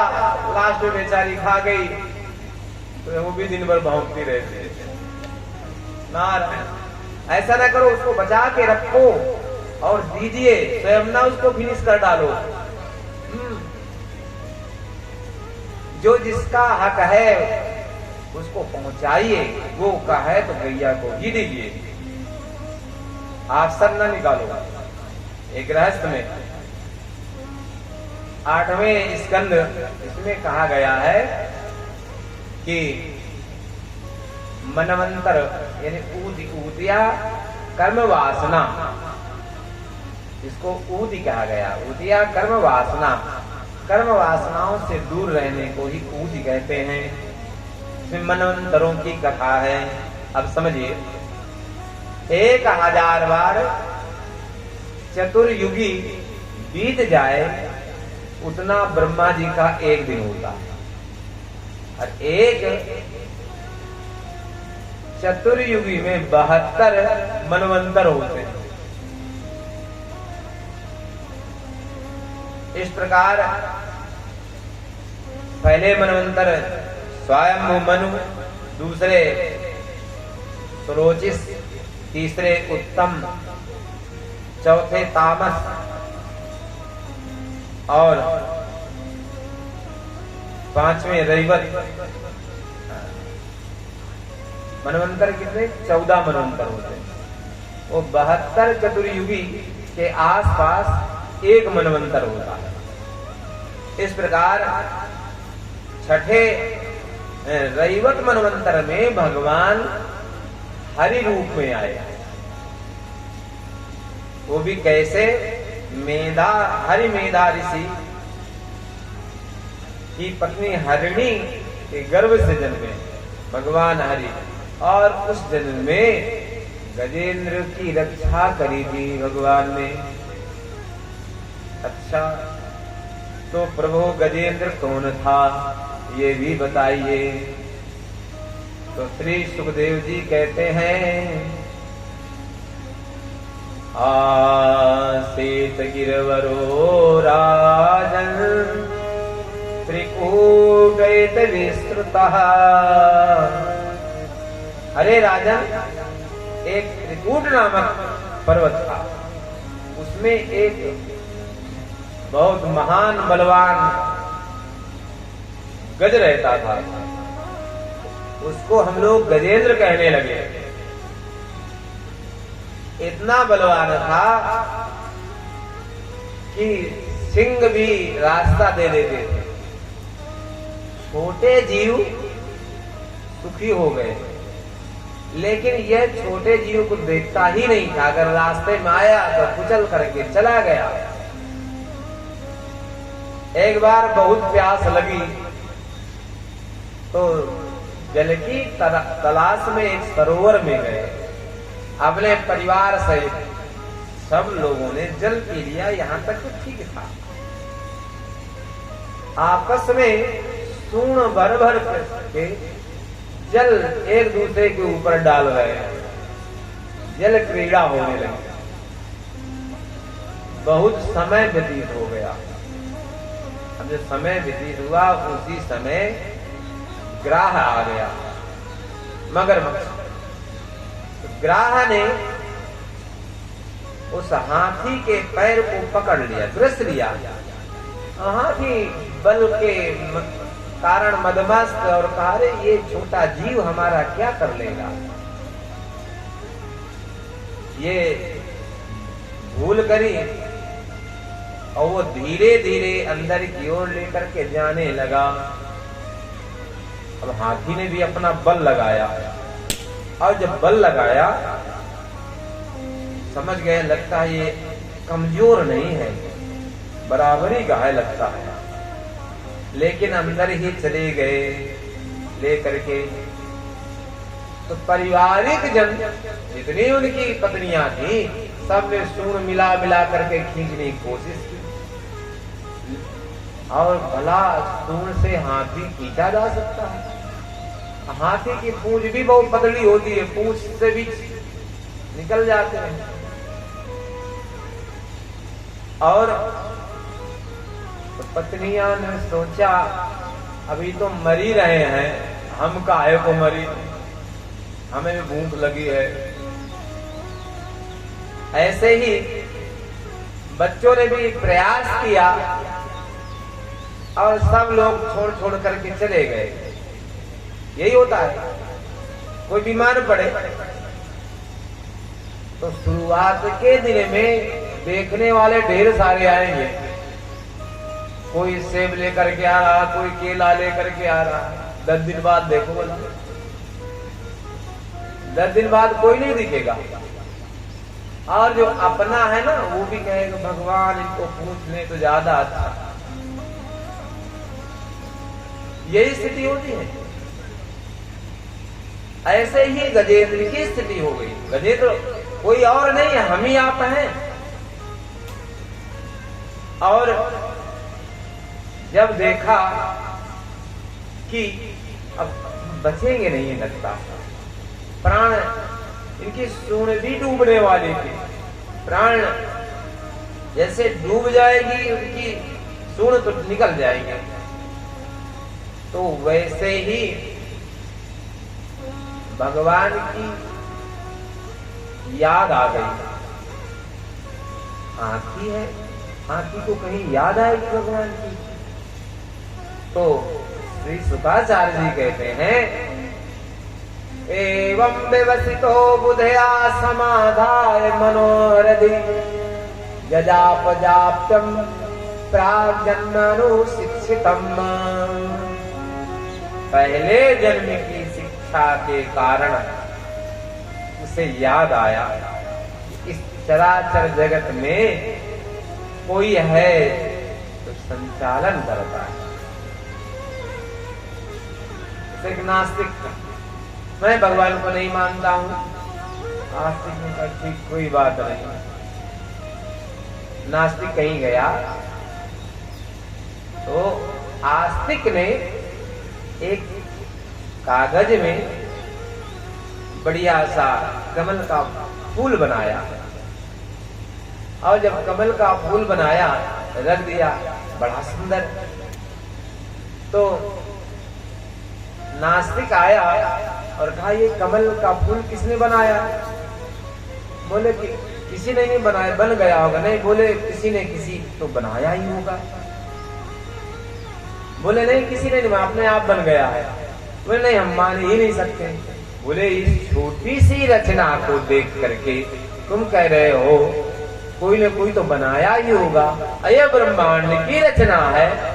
लास्ट में बेचारी खा गई, तो वो भी दिन भर भौंकती रहती है। नारायण, ऐसा ना करो, उसको बचा के रखो और दीजिए, स्वयं ना उसको फिनिश कर डालो। जो जिसका हक है उसको पहुंचाइए, वो का है तो गैया को ही दीजिए, आप सब ना निकालो। एक गृहस्थ में 8वें स्कंद, इसमें कहा गया है कि मनवंतर यानी ऊतिया कर्म वासना, इसको ऊति कहा गया। ऊतिया कर्म वासना, कर्म वासनाओं से दूर रहने को ही ऊति कहते हैं। इसमें मनवंतरों की कथा है। अब समझिए, 1000 बार चतुर्युगी बीत जाए उतना ब्रह्मा जी का एक दिन होता है, और एक चतुर्युगी में 72 मनवंतर होते हैं। इस प्रकार पहले मनवंतर स्वयं मनु, दूसरे सुरोचिस, तीसरे उत्तम, चौथे तामस, और 5वें रैवत। मनवंतर कितने? 14 मनवंतर होते हैं। वो 72 चतुर्युगी के आसपास एक मनवंतर होता है। इस प्रकार छठे रैवत मनवंतर में भगवान हरि रूप में आए। वो भी कैसे? हरि मेधा ऋषि की पत्नी हरिणी के गर्भ से जन्मे भगवान हरि, और उस जन्म में गजेंद्र की रक्षा करी थी भगवान ने। अच्छा, तो प्रभु गजेंद्र कौन था ये भी बताइए। तो श्री सुखदेव जी कहते हैं, आसीत गिरवरो राजन त्रिकूटैत विस्तृतः। अरे राजन, एक त्रिकूट नामक पर्वत था, उसमें एक बहुत महान बलवान गज रहता था। उसको हम लोग गजेंद्र कहने लगे। इतना बलवान था कि सिंह भी रास्ता दे देते थे। छोटे जीव सुखी हो गए, लेकिन यह छोटे जीव को देखता ही नहीं था। अगर रास्ते में आया तो कुचल करके चला गया। एक बार बहुत प्यास लगी तो जल की तलाश में एक सरोवर में गए। अपने परिवार सहित सब लोगों ने जल पी लिया, यहां तक तो ठीक था। आपस में सूर्ण भर भर के जल एक दूसरे के ऊपर डाल रहे हैं। जल क्रीड़ा होने लगी। बहुत समय व्यतीत हो गया। अब जब समय व्यतीत हुआ, उसी समय ग्राह आ गया, मगरमच्छ। तो ग्राह ने उस हाथी के पैर को पकड़ लिया, ग्रस लिया। हाथी बल के कारण मदमस्त और कहा, रे ये छोटा जीव हमारा क्या कर लेगा। ये भूल करी और वो धीरे धीरे अंदर की ओर लेकर के जाने लगा। अब हाथी ने भी अपना बल लगाया, और जब बल लगाया समझ गए, लगता है ये कमजोर नहीं है, बराबरी का है लगता है। लेकिन अंदर ही चले गए लेकर के। तो पारिवारिक जन जितनी उनकी पत्नियां थी, सब ने सूर्ण मिला मिला करके खींचने की कोशिश की। और भला सूर्ण से हाथी खींचा जा सकता है? हाथी की पूंछ भी बहुत पतली होती है, पूंछ से भी निकल जाते हैं। और तो पत्नियां ने सोचा, अभी तो मरी रहे हैं, हम काहे को मरी, हमें भी भूख लगी है। ऐसे ही बच्चों ने भी प्रयास किया और सब लोग छोड़ छोड़ करके चले गए। यही होता है, कोई बीमार पड़े तो शुरुआत के दिन में देखने वाले ढेर सारे आएंगे। कोई सेब लेकर के आ रहा, कोई केला लेकर के आ रहा। 10 दिन बाद देखो, बोला 10 दिन बाद कोई नहीं दिखेगा। और जो अपना है ना, वो भी कहेगा भगवान इनको पूछ ले तो ज्यादा अच्छा। यही स्थिति होती है। ऐसे ही गजेंद्र की स्थिति हो गई। गजेंद्र कोई और नहीं है, हम ही आप हैं। और जब देखा कि अब बचेंगे नहीं, लगता प्राण इनकी सूर्ण भी डूबने वाली थी। प्राण जैसे डूब जाएगी, उनकी सूर्ण तो निकल जाएंगे। तो वैसे ही भगवान की याद आ गई। हाथी है, हाथी को कहीं याद आएगी भगवान की? तो श्री शुकाचार्य जी कहते हैं, एवं व्यवसितो बुधया समाधाय मनोरधि यजापजाप्यम प्राग्जन्मनुशिक्षितम्। पहले जन्म की शिक्षा के कारण उसे याद आया इस चराचर जगत में कोई है तो संचालन करता है। एक नास्तिक था, मैं भगवान को नहीं मानता हूं, आस्तिक ने कहा ठीक कोई बात नहीं। नास्तिक कहीं गया तो आस्तिक ने एक कागज में बढ़िया सा कमल का फूल बनाया और जब कमल का फूल बनाया रख दिया, बड़ा सुंदर। तो नास्तिक आया और कहा ये कमल का फूल किसने बनाया? बोले कि किसी ने नहीं बनाया, बन गया होगा। नहीं, बोले किसी ने किसी तो बनाया ही होगा। बोले नहीं, किसी ने नहीं, अपने आप बन गया है। बोले नहीं, हम मान ही नहीं सकते। बोले इस छोटी सी रचना को देख करके तुम कह रहे हो कोई न कोई तो बनाया ही होगा। यह ब्रह्मांड की रचना है,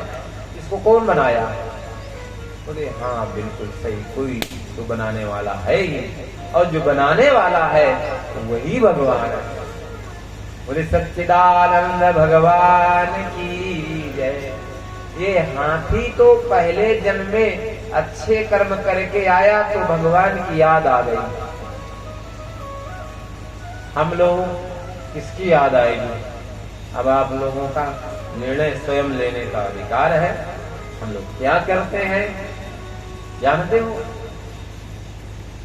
इसको कौन बनाया? बोले हाँ बिल्कुल सही, कोई तो बनाने वाला है ही, और जो बनाने वाला है वही भगवान है। बोले सच्चिदानंद भगवान की जय। ये हाथी तो पहले जन्म में अच्छे कर्म करके आया तो भगवान की याद आ गई। हम लोग किसकी याद आएगी? अब आप लोगों का निर्णय स्वयं लेने का अधिकार है। हम लोग क्या करते हैं जानते हो?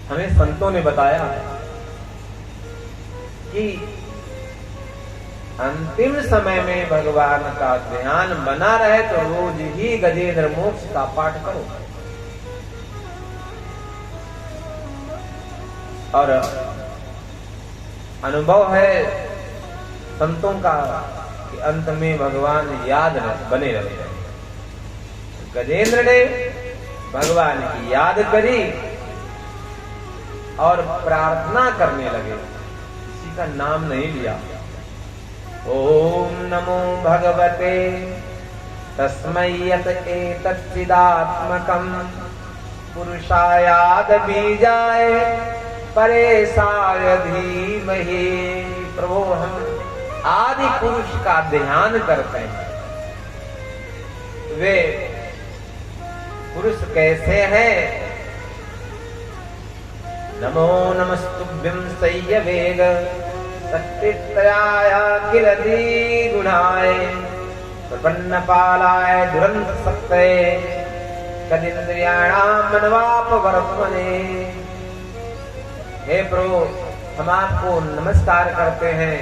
हमें संतों ने बताया कि अंतिम समय में भगवान का ध्यान बना रहे तो रोज ही गजेंद्र मोक्ष का पाठ करो। और अनुभव है संतों का कि अंत में भगवान याद बने रहे। गजेंद्र ने भगवान की याद करी और प्रार्थना करने लगे, किसी का नाम नहीं लिया। ओम नमो भगवते तस्मै यत एतच्चिदात्मकं पुरुषायाद बीजाय परेशाय धीमहि। प्रभु हम आदि पुरुष का ध्यान करते हैं। वे पुरुष कैसे हैं? नमो नमस्तुभ्यं सय्यवेग शक्तित्रयाय किलदी गुणाय प्रपन्नपालाय दुरंत सक्ते कदिन्द्रियाणां मनवापवर्त्मने। हे प्रभु हम आपको नमस्कार करते हैं।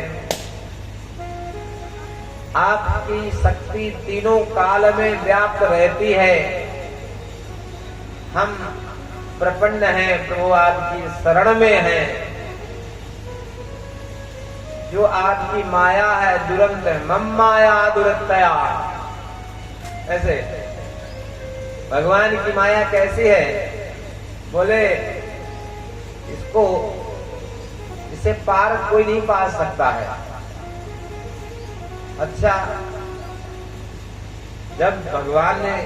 आपकी शक्ति तीनों काल में व्याप्त रहती है। हम प्रपन्न हैं प्रभु, आपकी शरण में हैं। जो आपकी माया है दुरंत है, मम माया दुरंतया। ऐसे भगवान की माया कैसी है? बोले इसे पार कोई नहीं पा सकता है। अच्छा, जब भगवान ने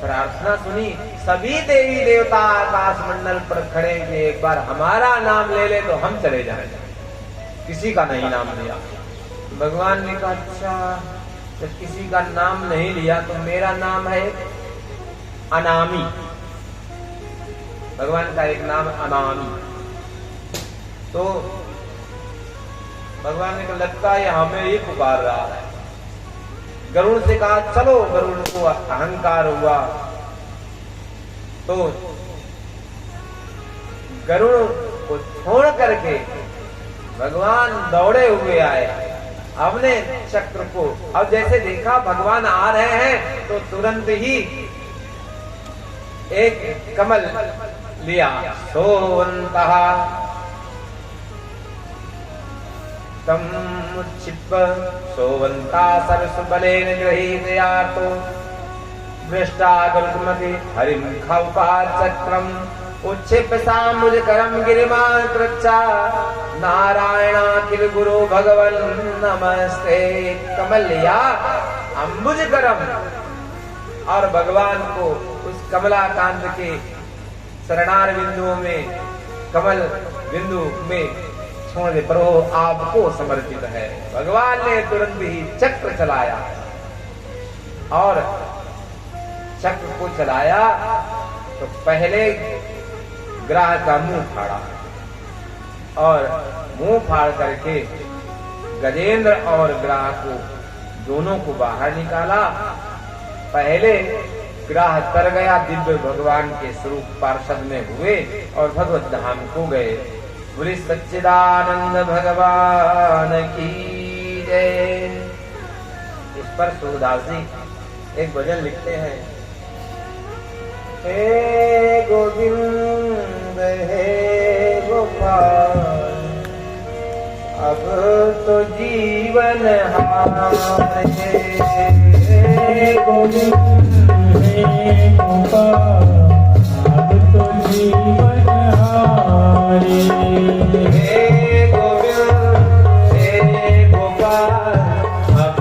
प्रार्थना सुनी, सभी देवी देवता आकाश मंडल पर खड़े कि एक बार हमारा नाम ले ले तो हम चले जाएंगे। किसी का नहीं नाम लिया। भगवान ने कहा अच्छा, जब किसी का नाम नहीं लिया तो मेरा नाम है अनामी। भगवान का एक नाम अनामी। तो भगवान ने कहा लगता है हमें ही पुकार रहा है। गरुड़ से कहा चलो। गरुड़ को अहंकार हुआ तो गरुड़ को छोड़ करके भगवान दौड़े हुए आए अपने चक्र को। अब जैसे देखा भगवान आ रहे हैं तो तुरंत ही एक कमल लिया। सोवन्तः तम उच्छिप्य सोवन्ता सरसबलेन गृहीतयातो दृष्टा गरुत्मति हरिं खौपाचक्रम उच्छिपसा मुझ करम गिरिमान कृच्छा नारायणाखिल गुरु भगवन नमस्ते। कमल लिया अंबुज करम और भगवान को उस कमलाकांत के शरणार बिंदुओं में कमल बिंदु में छोड़ दे। प्रभु आपको समर्पित है। भगवान ने तुरंत ही चक्र चलाया और चक्र को चलाया तो पहले ग्राह का मुंह फाड़ा और मुंह फाड़ करके गजेंद्र और ग्राह को दोनों को बाहर निकाला। पहले ग्राह तर गया, दिव्य भगवान के स्वरूप पार्षद में हुए और भगवत धाम को गए। बोले सच्चिदानंद भगवान की जय। इस पर सूरदास जी एक भजन लिखते हैं। हे गोविंद हे गोपाल अब तो जीवन हार है। हे गोविंद हे गोपाल अब तो जीवन हारे। हे गोविंद हे गोपाल अब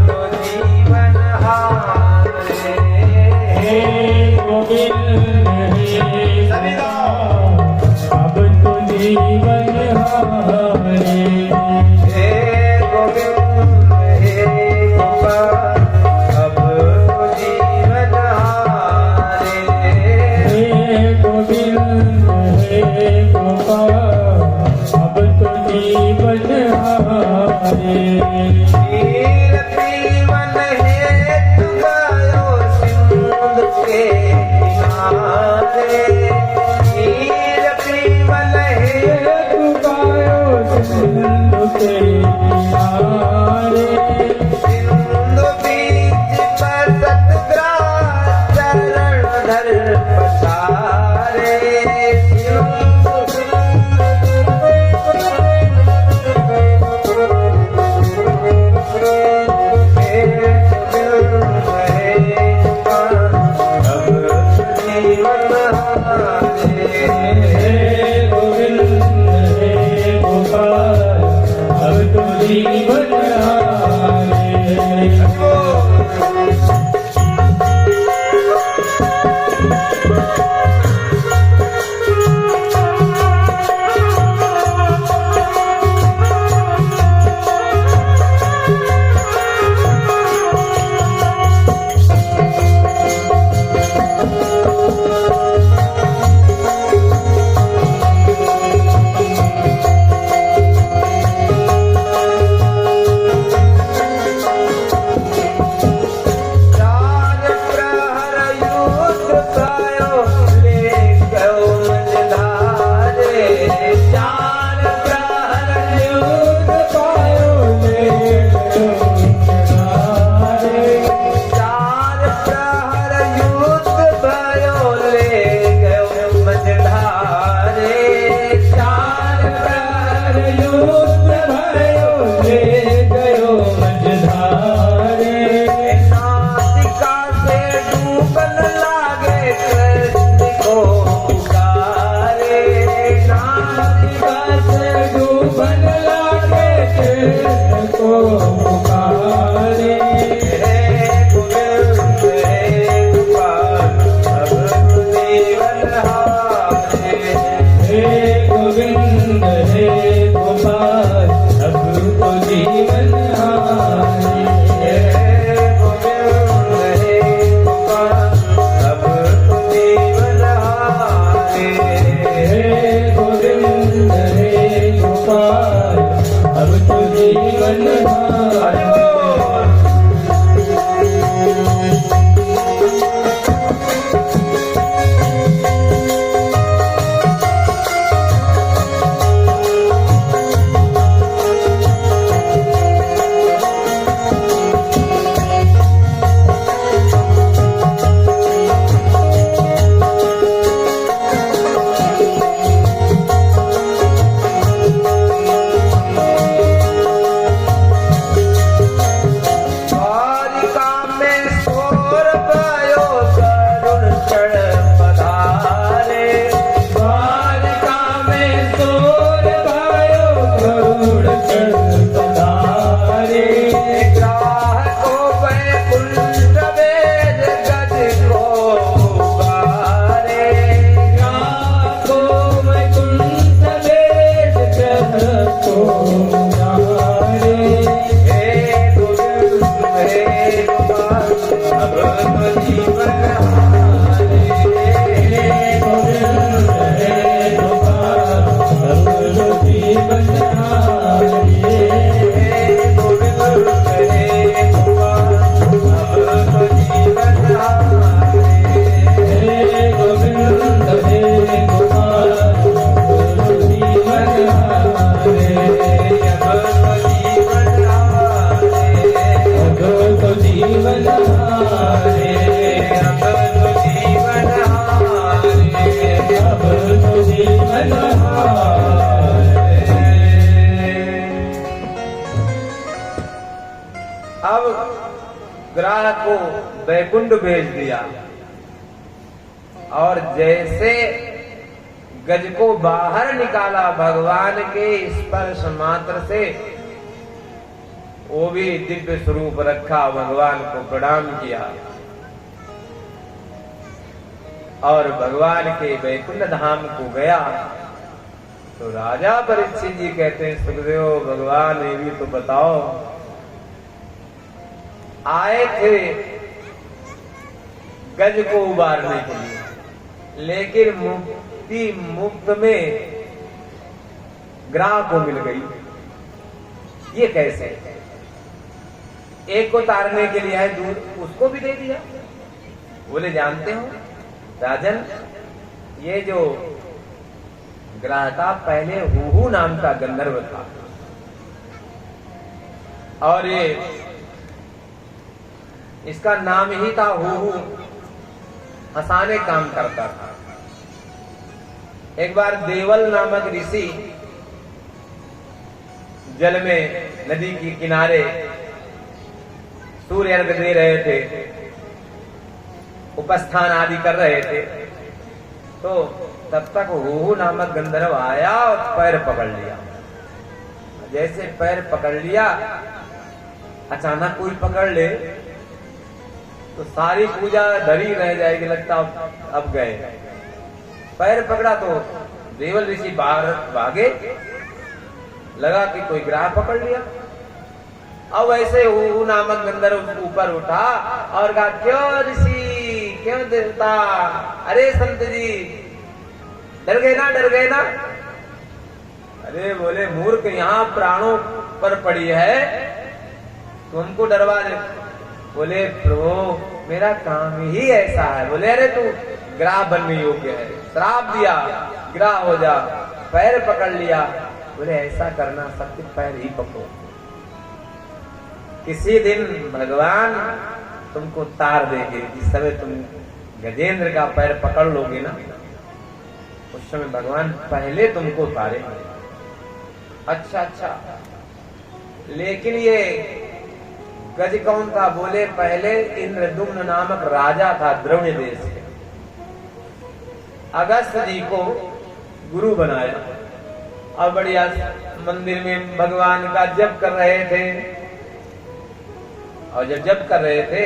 तो जीवन हारे। हे गोविंद हे अब तो जीवन हारे। हे गोविंद हे गोपाल अब तो जीवन हारे। हे गोविंद हे गोपाल अब तो जीवन हारे। वीर प्रीवन हेतु गयो सिंधु के किनारे। वीर प्रीवन हेतु गायो सिंधु के किनारे। सिंधु बीच बसत ग्रास चरण धर पसारे। हे गोविंद हे गोपाल अब तो जीवन हारे। चार प्रहर युद्ध कयो ले गयो मझधारे। चार प्रहर युद्ध कयो ले गयो मझधारे। चार प्रहर युद्ध कयो ले गयो मझधारे। चार प्रहर युद्ध भयो ले गयो मझधारे। नासिका से डूबन लागे कृष्ण को पुकारे। नासिका से डूबन लागे कृष्ण को पुकारे। हे गोविंद हे गोपाल अब तो जीवन हारे। हे गोविंद हे गोपाल अब तो जीवन हारे। हे गोविंद हे गोपाल अब तो जीवन हारे। हे गोविंद हे गोपाल अब तो जीवन हारे। ग्राह को वैकुंठ भेज दिया और जैसे गज को बाहर निकाला भगवान के स्पर्श मात्र से, वो भी दिव्य स्वरूप रखा, भगवान को प्रणाम किया और भगवान के वैकुंठ धाम को गया। तो राजा परीक्षित जी कहते हैं, सुखदेव भगवान ये भी तो बताओ, आए थे गज को उबारने के लिए, लेकिन मुक्ति मुक्त में ग्राह को मिल गई, ये कैसे? एक को तारने के लिए है दूध, उसको भी दे दिया। बोले जानते हो राजन, ये जो ग्राह था पहले हुहू नाम का गंधर्व था और ये इसका नाम ही था हुहू, हंसाने काम करता था। एक बार देवल नामक ऋषि जल में नदी के किनारे सूर्य अर्घ दे रहे थे, उपस्थान आदि कर रहे थे, तो तब तक हुहू नामक गंधर्व आया और पैर पकड़ लिया। जैसे पैर पकड़ लिया, अचानक कोई पकड़ ले तो सारी पूजा धरी रह जाएगी, लगता अब गए। पैर पकड़ा तो देवल ऋषि बाहर भागे, लगा कि कोई ग्राह पकड़ लिया। अब ऐसे हुहू नामक गंधर्व ऊपर उठा और कहा, क्यों ऋषि, क्यों देवता, अरे संत जी डर गए ना, डर गए ना? अरे बोले मूर्ख, यहाँ प्राणों पर पड़ी है, तुमको डरवा दे। बोले प्रभु मेरा काम ही ऐसा है। बोले अरे तू ग्राह बनने योग्य है, श्राप दिया ग्राह हो जा, पैर पकड़ लिया। बोले ऐसा करना, सबके पैर ही पकड़ो, किसी दिन भगवान तुमको तार देंगे। जिस समय तुम गजेंद्र का पैर पकड़ लोगे ना, उस समय भगवान पहले तुमको तारेंगे। अच्छा अच्छा, लेकिन ये गज कौन था? बोले पहले इंद्रदुम्न नामक राजा था द्रविड़ देश के, अगस्त जी को गुरु बनाया और बढ़िया मंदिर में भगवान का जप कर रहे थे। और जब जप कर रहे थे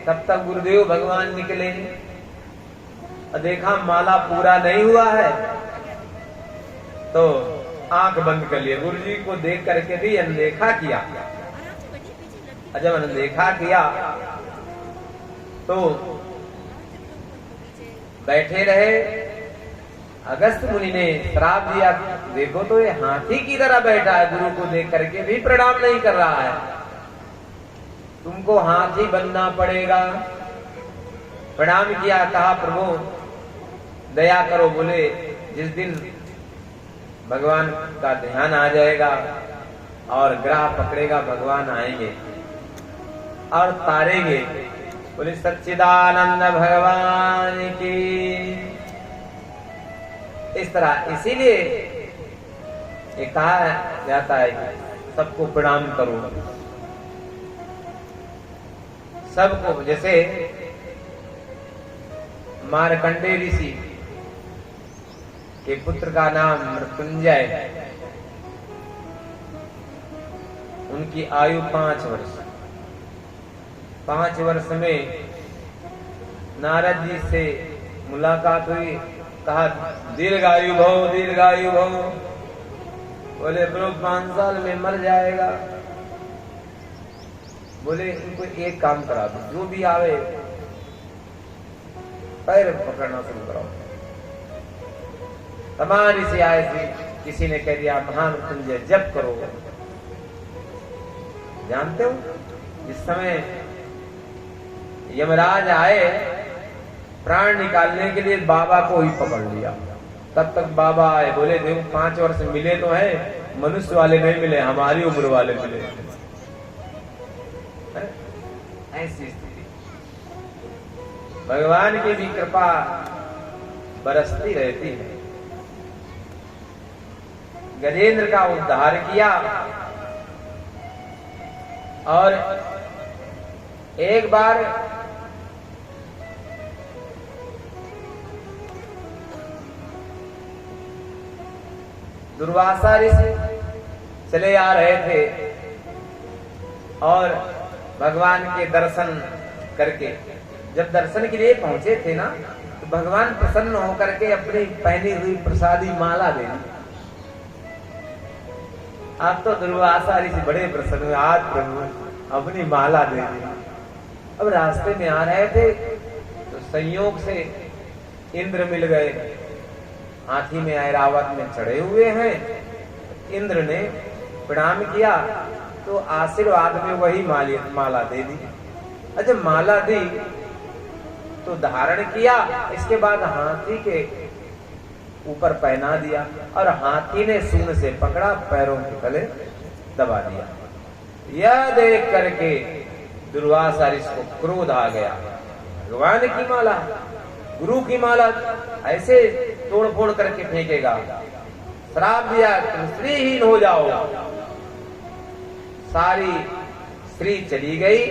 तब तक गुरुदेव भगवान निकले और देखा माला पूरा नहीं हुआ है, तो आंख बंद कर लिया। गुरु जी को देख करके भी अनदेखा किया। जब अनदेखा किया तो बैठे रहे। अगस्त मुनि ने श्राप दिया, देखो तो ये हाथी की तरह बैठा है, गुरु को देख करके भी प्रणाम नहीं कर रहा है, तुमको हाथी बनना पड़ेगा। प्रणाम किया, कहा प्रभु दया करो। बोले जिस दिन भगवान का ध्यान आ जाएगा और ग्राह पकड़ेगा, भगवान आएंगे और तारेंगे। बोले सच्चिदानंद भगवान की। इस तरह इसीलिए ये कहा जाता है कि सबको प्रणाम करो, सबको। जैसे मार्कंडेय ऋषि के पुत्र का नाम मृत्युंजय, उनकी आयु 5 वर्ष। 5 वर्ष में नारद जी से मुलाकात हुई, कहा दीर्घायु भव, दीर्घायु भव। बोले प्रभु 5 साल में मर जाएगा। बोले इनको एक काम करा दो, जो भी आवे पैर पकड़ना शुरू कराओ। तमाम ऋषि आए थे, किसी ने कह दिया महामृत्युंजय जप करो। जानते हो जिस समय यमराज आए प्राण निकालने के लिए, बाबा को ही पकड़ लिया। तब तक बाबा आए, बोले देखो 5 वर्ष मिले तो है, मनुष्य वाले नहीं मिले, हमारी उम्र वाले मिले। ऐसी स्थिति, भगवान की भी कृपा बरसती रहती है। गजेंद्र का उद्धार किया और एक बार दुर्वासा ऋषि चले आ रहे थे और भगवान के दर्शन करके जब दर्शन के लिए पहुंचे थे ना, तो भगवान प्रसन्न होकर के अपनी पहनी हुई प्रसादी माला दे दी। आप तो दुर्वासा ऋषि बड़े प्रसन्न हुए, आज प्रभु अपनी माला दे दी। अब रास्ते में आ रहे थे तो संयोग से इंद्र मिल गए, हाथी में ऐरावत में चढ़े हुए हैं। इंद्र ने प्रणाम किया तो आशीर्वाद में वही माला दे दी। अच्छा, माला दी तो धारण किया, इसके बाद हाथी के ऊपर पहना दिया और हाथी ने सूंड से पकड़ा, पैरों के तले दबा दिया। यह देख करके दुर्वासा ऋषि को क्रोध आ गया। भगवान की माला, गुरु की माला ऐसे तोड़ फोड़ करके फेंकेगा, श्राप दिया तुम श्रीहीन हो जाओ। सारी श्री चली गई।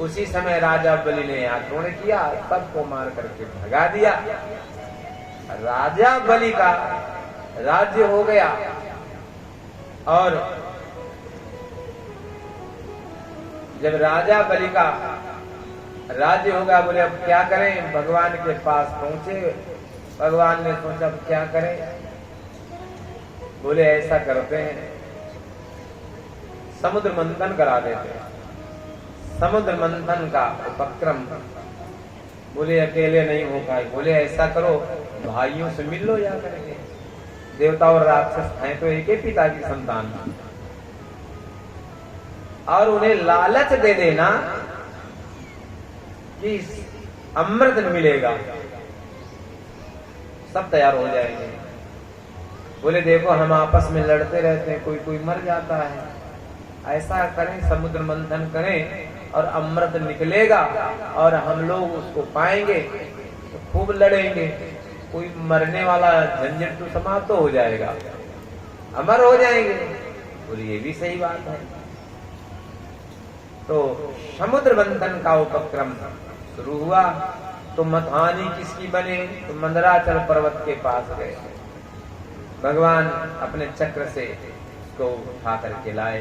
उसी समय राजा बलि ने आक्रमण किया, सबको मार करके भगा दिया। राजा बलि का राज्य हो गया और जब राजा बलि का राज्य होगा, बोले अब क्या करें। भगवान के पास पहुंचे, भगवान ने सोचा अब क्या करें। बोले ऐसा करते हैं, समुद्र मंथन करा देते हैं। समुद्र मंथन का उपक्रम बोले अकेले नहीं हो पाए। बोले ऐसा करो, भाइयों से मिल लो, या करेंगे। देवता और राक्षस हैं तो एक ही पिता की संतान, और उन्हें लालच दे देना कि अमृत मिलेगा, सब तैयार हो जाएंगे। बोले देखो हम आपस में लड़ते रहते हैं, कोई कोई मर जाता है, ऐसा करें समुद्र मंथन करें और अमृत निकलेगा और हम लोग उसको पाएंगे तो खूब लड़ेंगे, कोई मरने वाला झंझट तो समाप्त हो जाएगा, अमर हो जाएंगे। बोले ये भी सही बात है। तो समुद्र मंथन का उपक्रम शुरू हुआ। तो मथानी किसकी बने, तो मंदराचल पर्वत के पास गए। भगवान अपने चक्र से उसको उठा करके लाए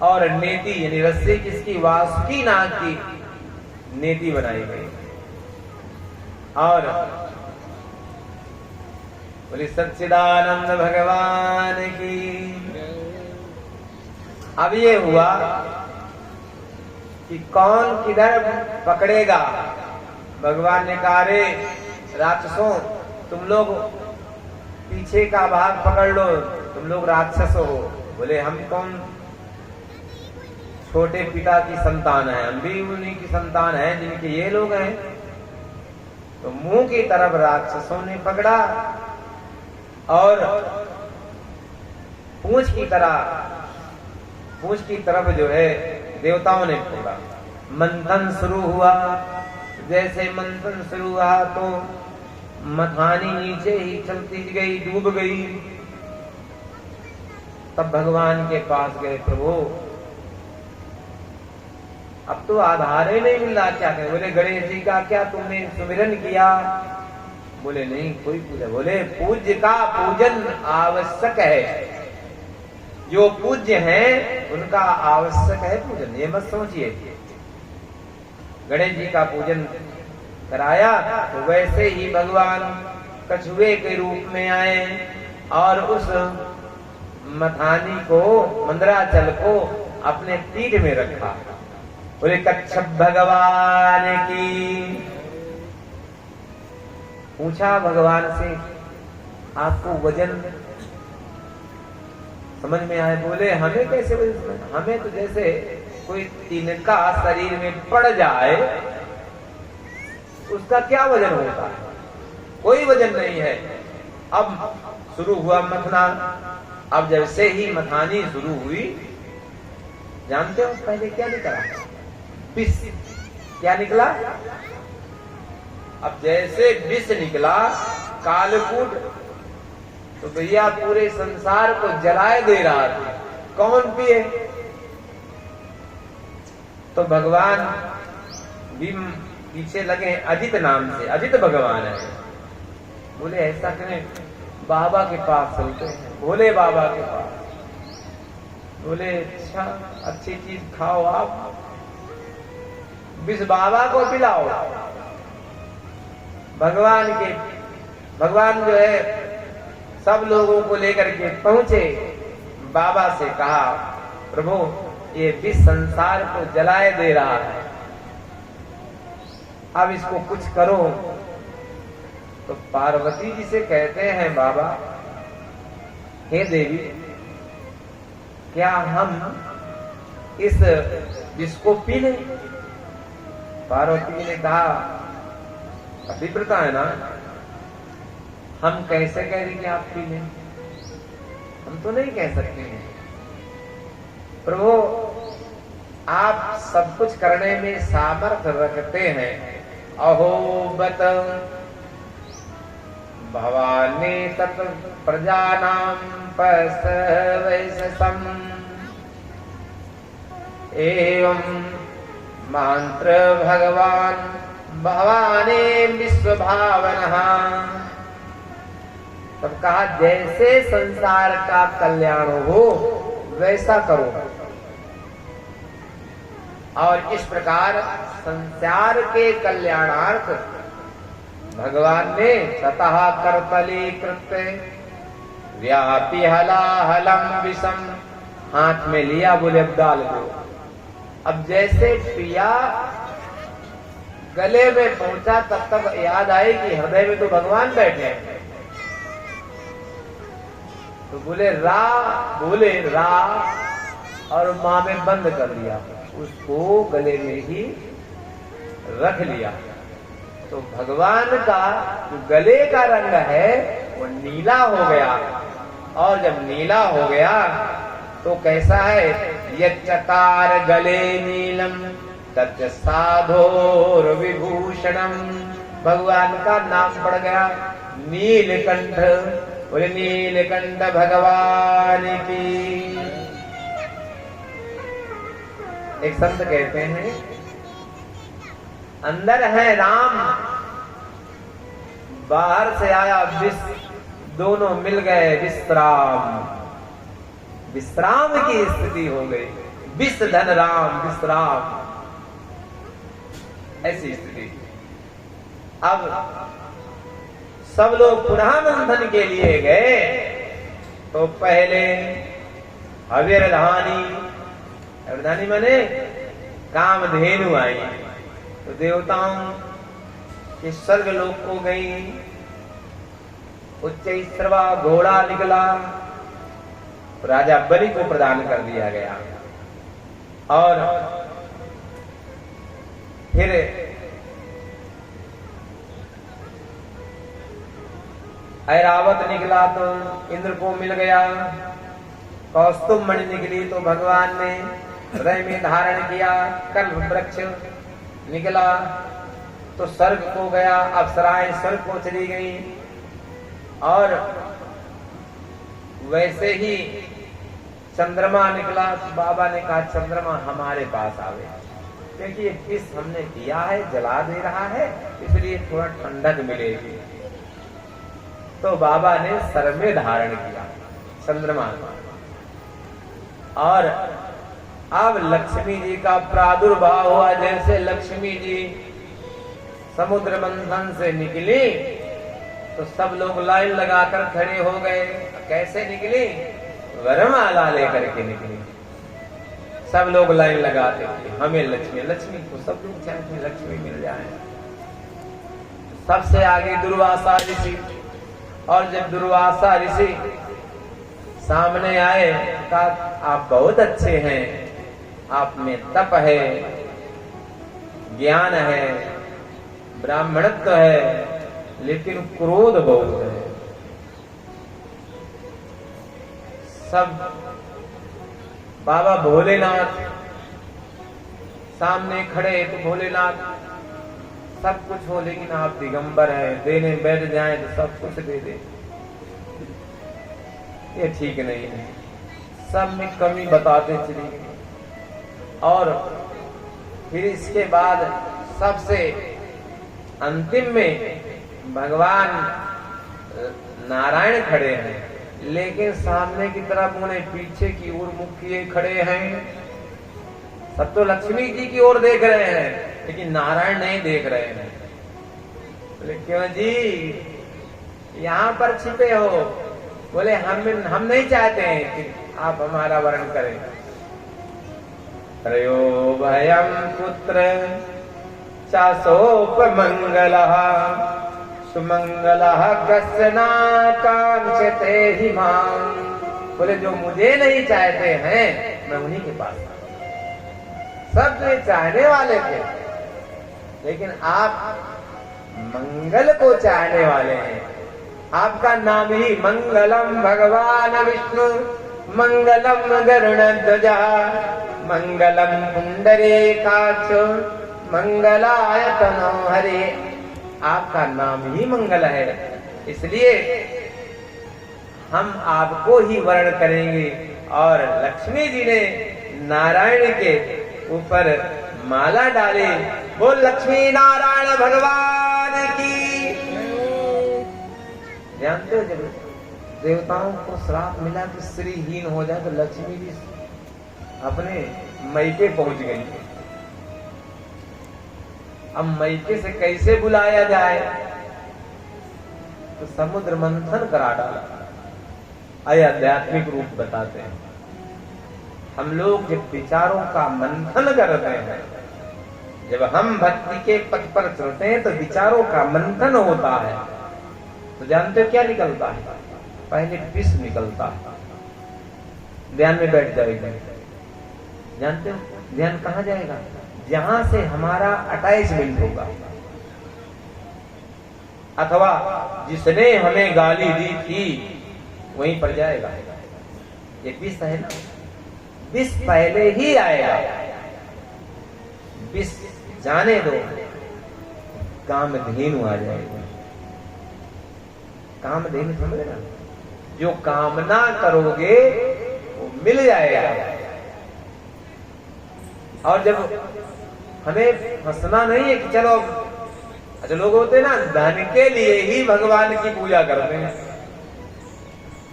और नेति यानी रस्सी किसकी, वासुकी नाग की नेति बनाई गई। और बोले सच्चिदानंद भगवान की। अब ये हुआ कि कौन किधर पकड़ेगा। भगवान ने कहा रे राक्षसों, तुम लोग पीछे का भाग पकड़ लो, तुम लोग राक्षस हो। बोले हम कौन, छोटे पिता की संतान है, हम भी उन्हीं की संतान है जिनके ये लोग हैं। तो मुंह की तरफ राक्षसों ने पकड़ा और पूंछ की तरफ जो है देवताओं ने पकड़ा। मंथन शुरू हुआ। जैसे मंथन शुरू हुआ तो मथानी नीचे ही चलती गई, डूब गई। तब भगवान के पास गए, प्रभु अब तो आधार ही नहीं मिल रहा, क्या करें। बोले गणेश जी का क्या तुमने सुमिरन किया। बोले नहीं कोई पूजा। बोले पूज्य का पूजन आवश्यक है, जो पूज्य हैं उनका आवश्यक है पूजन, ये मत सोचिए। गणेश जी का पूजन कराया तो वैसे ही भगवान कछुए के रूप में आए और उस मथानी को, मंदराचल को अपने पीठ में रखा। बोले कच्छप भगवान की। पूछा भगवान से आपको वजन समझ में आए। बोले हमें कैसे वजन, हमें तो जैसे कोई तिनका शरीर में पड़ जाए उसका क्या वजन होता है, कोई वजन नहीं है। अब शुरू हुआ मथना। अब जैसे ही मथानी शुरू हुई, जानते हो पहले क्या निकला, विष। क्या निकला, अब जैसे विष निकला कालकूट, तो भैया पूरे संसार को जलाए दे रहा था। कौन पिए, तो भगवान भी पीछे लगे, अजित नाम से, अजित भगवान है। बोले ऐसा करें, बाबा के पास चलते हैं, भोले बाबा के पास। बोले अच्छा, अच्छी चीज खाओ, आप विष बाबा को पिलाओ। भगवान जो है सब लोगों को लेकर के पहुंचे, बाबा से कहा प्रभु ये विष संसार को जलाए दे रहा है, अब इसको कुछ करो। तो पार्वती जी से कहते हैं बाबा, हे देवी, क्या हम इस विष को पी लें? पार्वती जी ने कहा, पतिव्रता है ना, हम कैसे कह रहे कि आप पी लें? हम तो नहीं कह सकते हैं। प्रभु आप सब कुछ करने में सामर्थ्य रखते हैं। अहो बत भवानी तत् प्रजानां पसवैससम् एवं मंत्र भगवान भवानी विश्वभावनः। तब कहा जैसे संसार का कल्याण हो वैसा करो। और इस प्रकार संसार के कल्याणार्थ भगवान ने सतः करतली कृत्य व्यापी हलाहलम विषम हाथ में लिया, बोले अब डाल दो। अब जैसे पिया गले में पहुंचा तब तक याद आई कि हृदय में तो भगवान बैठे हैं। तो बोले रा और माँ में बंद कर दिया, उसको गले में ही रख लिया। तो भगवान का जो गले का रंग है वो नीला हो गया। और जब नीला हो गया तो कैसा है, यच्चकार गले नीलम तच्च साधोर विभूषणम। भगवान का नाम पड़ गया नीलकंठ। बोले नीलकंठ भगवान की। एक संत कहते हैं, अंदर है राम, बाहर से आया विष, दोनों मिल गए विश्राम। विश्राम की स्थिति हो गई, विष धन राम विश्राम, ऐसी स्थिति। अब सब लोग पुनः मंथन के लिए गए तो पहले हविर्धानी माने कामधेनु आई। तो देवताओं के स्वर्ग लोक को गई, उच्चैश्रवा घोड़ा निकला, राजा बलि को प्रदान कर दिया गया। और फिर ऐरावत निकला तो इंद्र को मिल गया। कौस्तुभ मणि निकली तो भगवान ने हृदय में धारण किया। कल्प वृक्ष निकला तो स्वर्ग को गया, अप्सराएं स्वर्ग को चली गई। और वैसे ही चंद्रमा निकला तो बाबा ने कहा चंद्रमा हमारे पास आवे, क्योंकि ये विष हमने किया है, जला दे रहा है, इसलिए थोड़ा ठंडक मिलेगी। तो बाबा ने सर में धारण किया चंद्रमा। और अब लक्ष्मी जी का प्रादुर्भाव हुआ। जैसे लक्ष्मी जी समुद्र मंथन से निकली तो सब लोग लाइन लगाकर खड़े हो गए। कैसे निकली? वरमाला लेकर के निकली। सब लोग लाइन लगाते थे, हमें लक्ष्मी को सब लोग चाहते लक्ष्मी मिल जाए। सबसे आगे दुर्वासा ऋषि। और जब दुर्वासा ऋषि सामने आए, कहा आप बहुत अच्छे हैं, आप में तप है, ज्ञान है, ब्राह्मणत्व है, लेकिन क्रोध बहुत है। सब बाबा भोलेनाथ सामने खड़े तो भोलेनाथ सब कुछ हो, लेकिन आप दिगंबर हैं, देने बैठ जाएं तो सब कुछ दे दे, ये ठीक नहीं है। सब में कमी बताते चले। और फिर इसके बाद सबसे अंतिम में भगवान नारायण खड़े हैं, लेकिन सामने की तरफ उन्हें पीछे की ओर मुख किए खड़े हैं। सब तो लक्ष्मी जी की ओर देख रहे हैं, लेकिन नारायण नहीं देख रहे हैं। बोले क्यों जी यहाँ पर छिपे हो? बोले हम नहीं चाहते हैं कि आप हमारा वर्ण करें। त्रयो भयम पुत्र चासोपमंगलः सुमंगलः कस्ना कांक्षते हि माम। बोले जो मुझे नहीं चाहते हैं मैं उन्हीं के पास था। सब ये चाहने वाले थे, लेकिन आप मंगल को चाहने वाले हैं। आपका नाम ही मंगलम भगवान विष्णु, मंगलम गरुड़ध्वजा, मंगलम पुंडरीकाक्ष, मंगलाय तनो हरे। आपका नाम ही मंगल है, इसलिए हम आपको ही वर्ण करेंगे। और लक्ष्मी जी ने नारायण के ऊपर माला डाली। बोल लक्ष्मी नारायण भगवान की। जानते हो जब देवताओं को श्राप मिला कि श्रीहीन हो जाए, तो लक्ष्मी जी अपने मैके पहुंच गई। अब मैके से कैसे बुलाया जाए, तो समुद्र मंथन करा डाला। आए आध्यात्मिक रूप बताते हैं। हम लोग जब विचारों का मंथन करते हैं, जब हम भक्ति के पथ पर चलते हैं, तो विचारों का मंथन होता है। तो जानते हो क्या निकलता है? पहले विष निकलता है। ध्यान में बैठ जाएगा। जानते हो ध्यान कहाँ जाएगा? जहां से हमारा अटैचमेंट होगा, अथवा जिसने हमें गाली दी थी वहीं पर जाएगा। ये विष है ना, विष पहले ही आएगा। विष जाने दो, कामधेनु आ जाएगा। कामधेनु समझे ना, जो कामना करोगे वो मिल जाएगा। और जब हमें हंसना नहीं है कि चलो, अच्छा लोग होते हैं ना धन के लिए ही भगवान की पूजा करते हैं।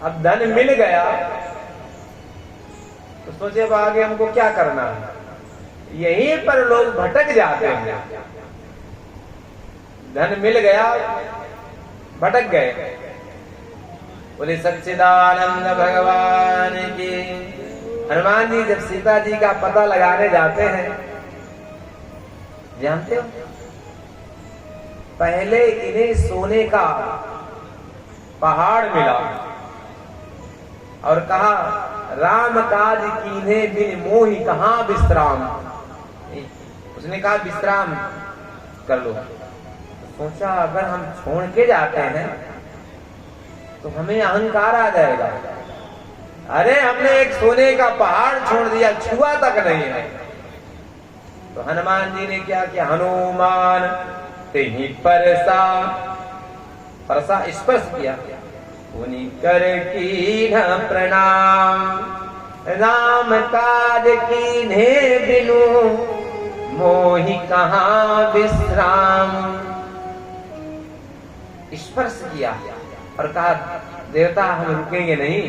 अब धन मिल गया तो सोचे अब आगे हमको क्या करना है। यहीं पर लोग भटक जाते हैं। धन मिल गया, भटक गए। बोले सच्चिदानंद भगवान की। हनुमान जी जब सीता जी का पता लगाने जाते हैं, जानते हो पहले इन्हें सोने का पहाड़ मिला और कहा राम काज कीन्हे बिन मोहि कहां विश्राम। उसने कहा विश्राम कर लो। सोचा अगर हम छोड़ के जाते हैं तो हमें अहंकार आ जाएगा। अरे हमने एक सोने का पहाड़ छोड़ दिया, छुआ तक नहीं है। तो हनुमान जी ने क्या किया? हनुमान तेहि परसा, परसा स्पर्श किया। उन्हीं कर कीन्ह प्रणाम, राम काज कीन्हे बिनु मोहि कहां विश्राम। स्पर्श किया और कहा देवता हम रुकेंगे नहीं।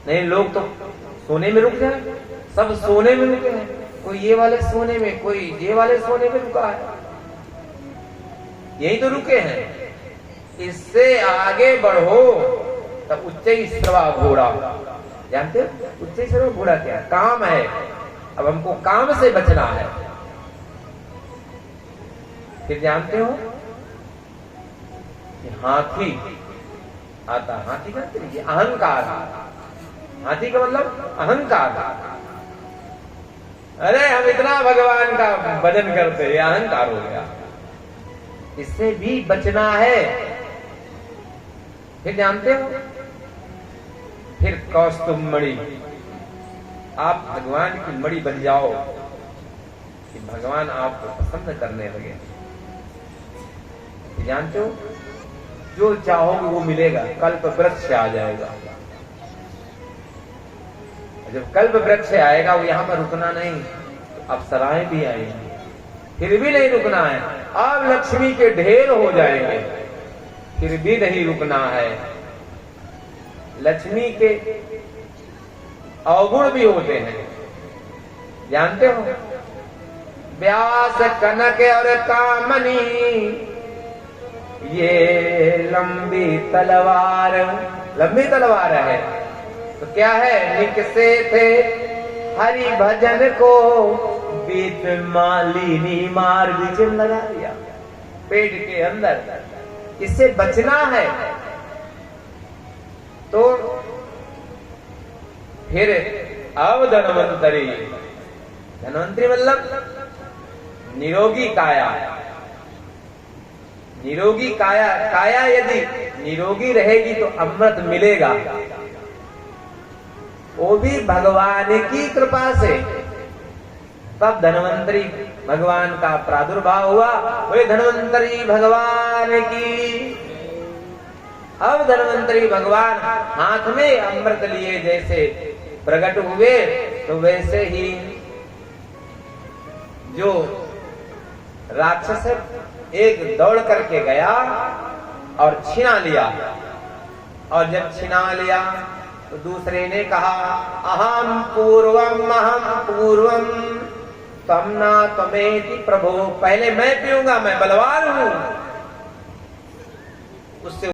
नहीं, लोग तो सोने में रुक जाए, सब सोने में रुके हैं। कोई ये वाले सोने में, कोई ये वाले सोने में रुका है। यही तो रुके हैं। इससे आगे बढ़ो तब उच्च श्रवा घोड़ा। जानते हो उच्च श्रवा घोड़ा क्या? काम है। अब हमको काम से बचना है। फिर जानते हो कि हाथी आता, हाथी का ये अहंकार। हाथी का मतलब अहंकार। अरे हम इतना भगवान का भजन करते हैं, अहंकार हो गया। इससे भी बचना है। फिर जानते हो, फिर कौस्तुभ मणि, आप भगवान की मणि बन जाओ कि भगवान आपको पसंद करने लगे। जानते हो जो चाहोगे वो मिलेगा। कल्प वृक्ष आ जाएगा। जब कल्प वृक्ष आएगा वो यहां पर रुकना नहीं, अप्सराएं भी आएंगी, फिर भी नहीं रुकना है। अब लक्ष्मी के ढेर हो जाएंगे, फिर भी नहीं रुकना है। लक्ष्मी के अवगुण भी होते हैं, जानते हो? व्यास, कनक और कामनी, ये लंबी तलवार है। तो क्या है? निकसे थे हरि भजन को, बीच मालिनी मार बीच में लगा दिया, पेट के अंदर। इससे बचना है। तो फिर अब धन्वंतरी मतलब निरोगी काया। निरोगी काया यदि निरोगी रहेगी तो अमृत मिलेगा, वो भी भगवान की कृपा से। तब धन्वंतरी भगवान का प्रादुर्भाव हुआ। बोले धन्वंतरी भगवान की। अब धन्वंतरी भगवान हाथ में अमृत लिए जैसे प्रकट हुए, तो वैसे ही जो राक्षस एक दौड़ करके गया और छिना लिया। और जब छिना लिया तो दूसरे ने कहा अहम पूर्वम तम ना तमेति प्रभो, पहले मैं पीऊंगा, मैं बलवान हूं। उससे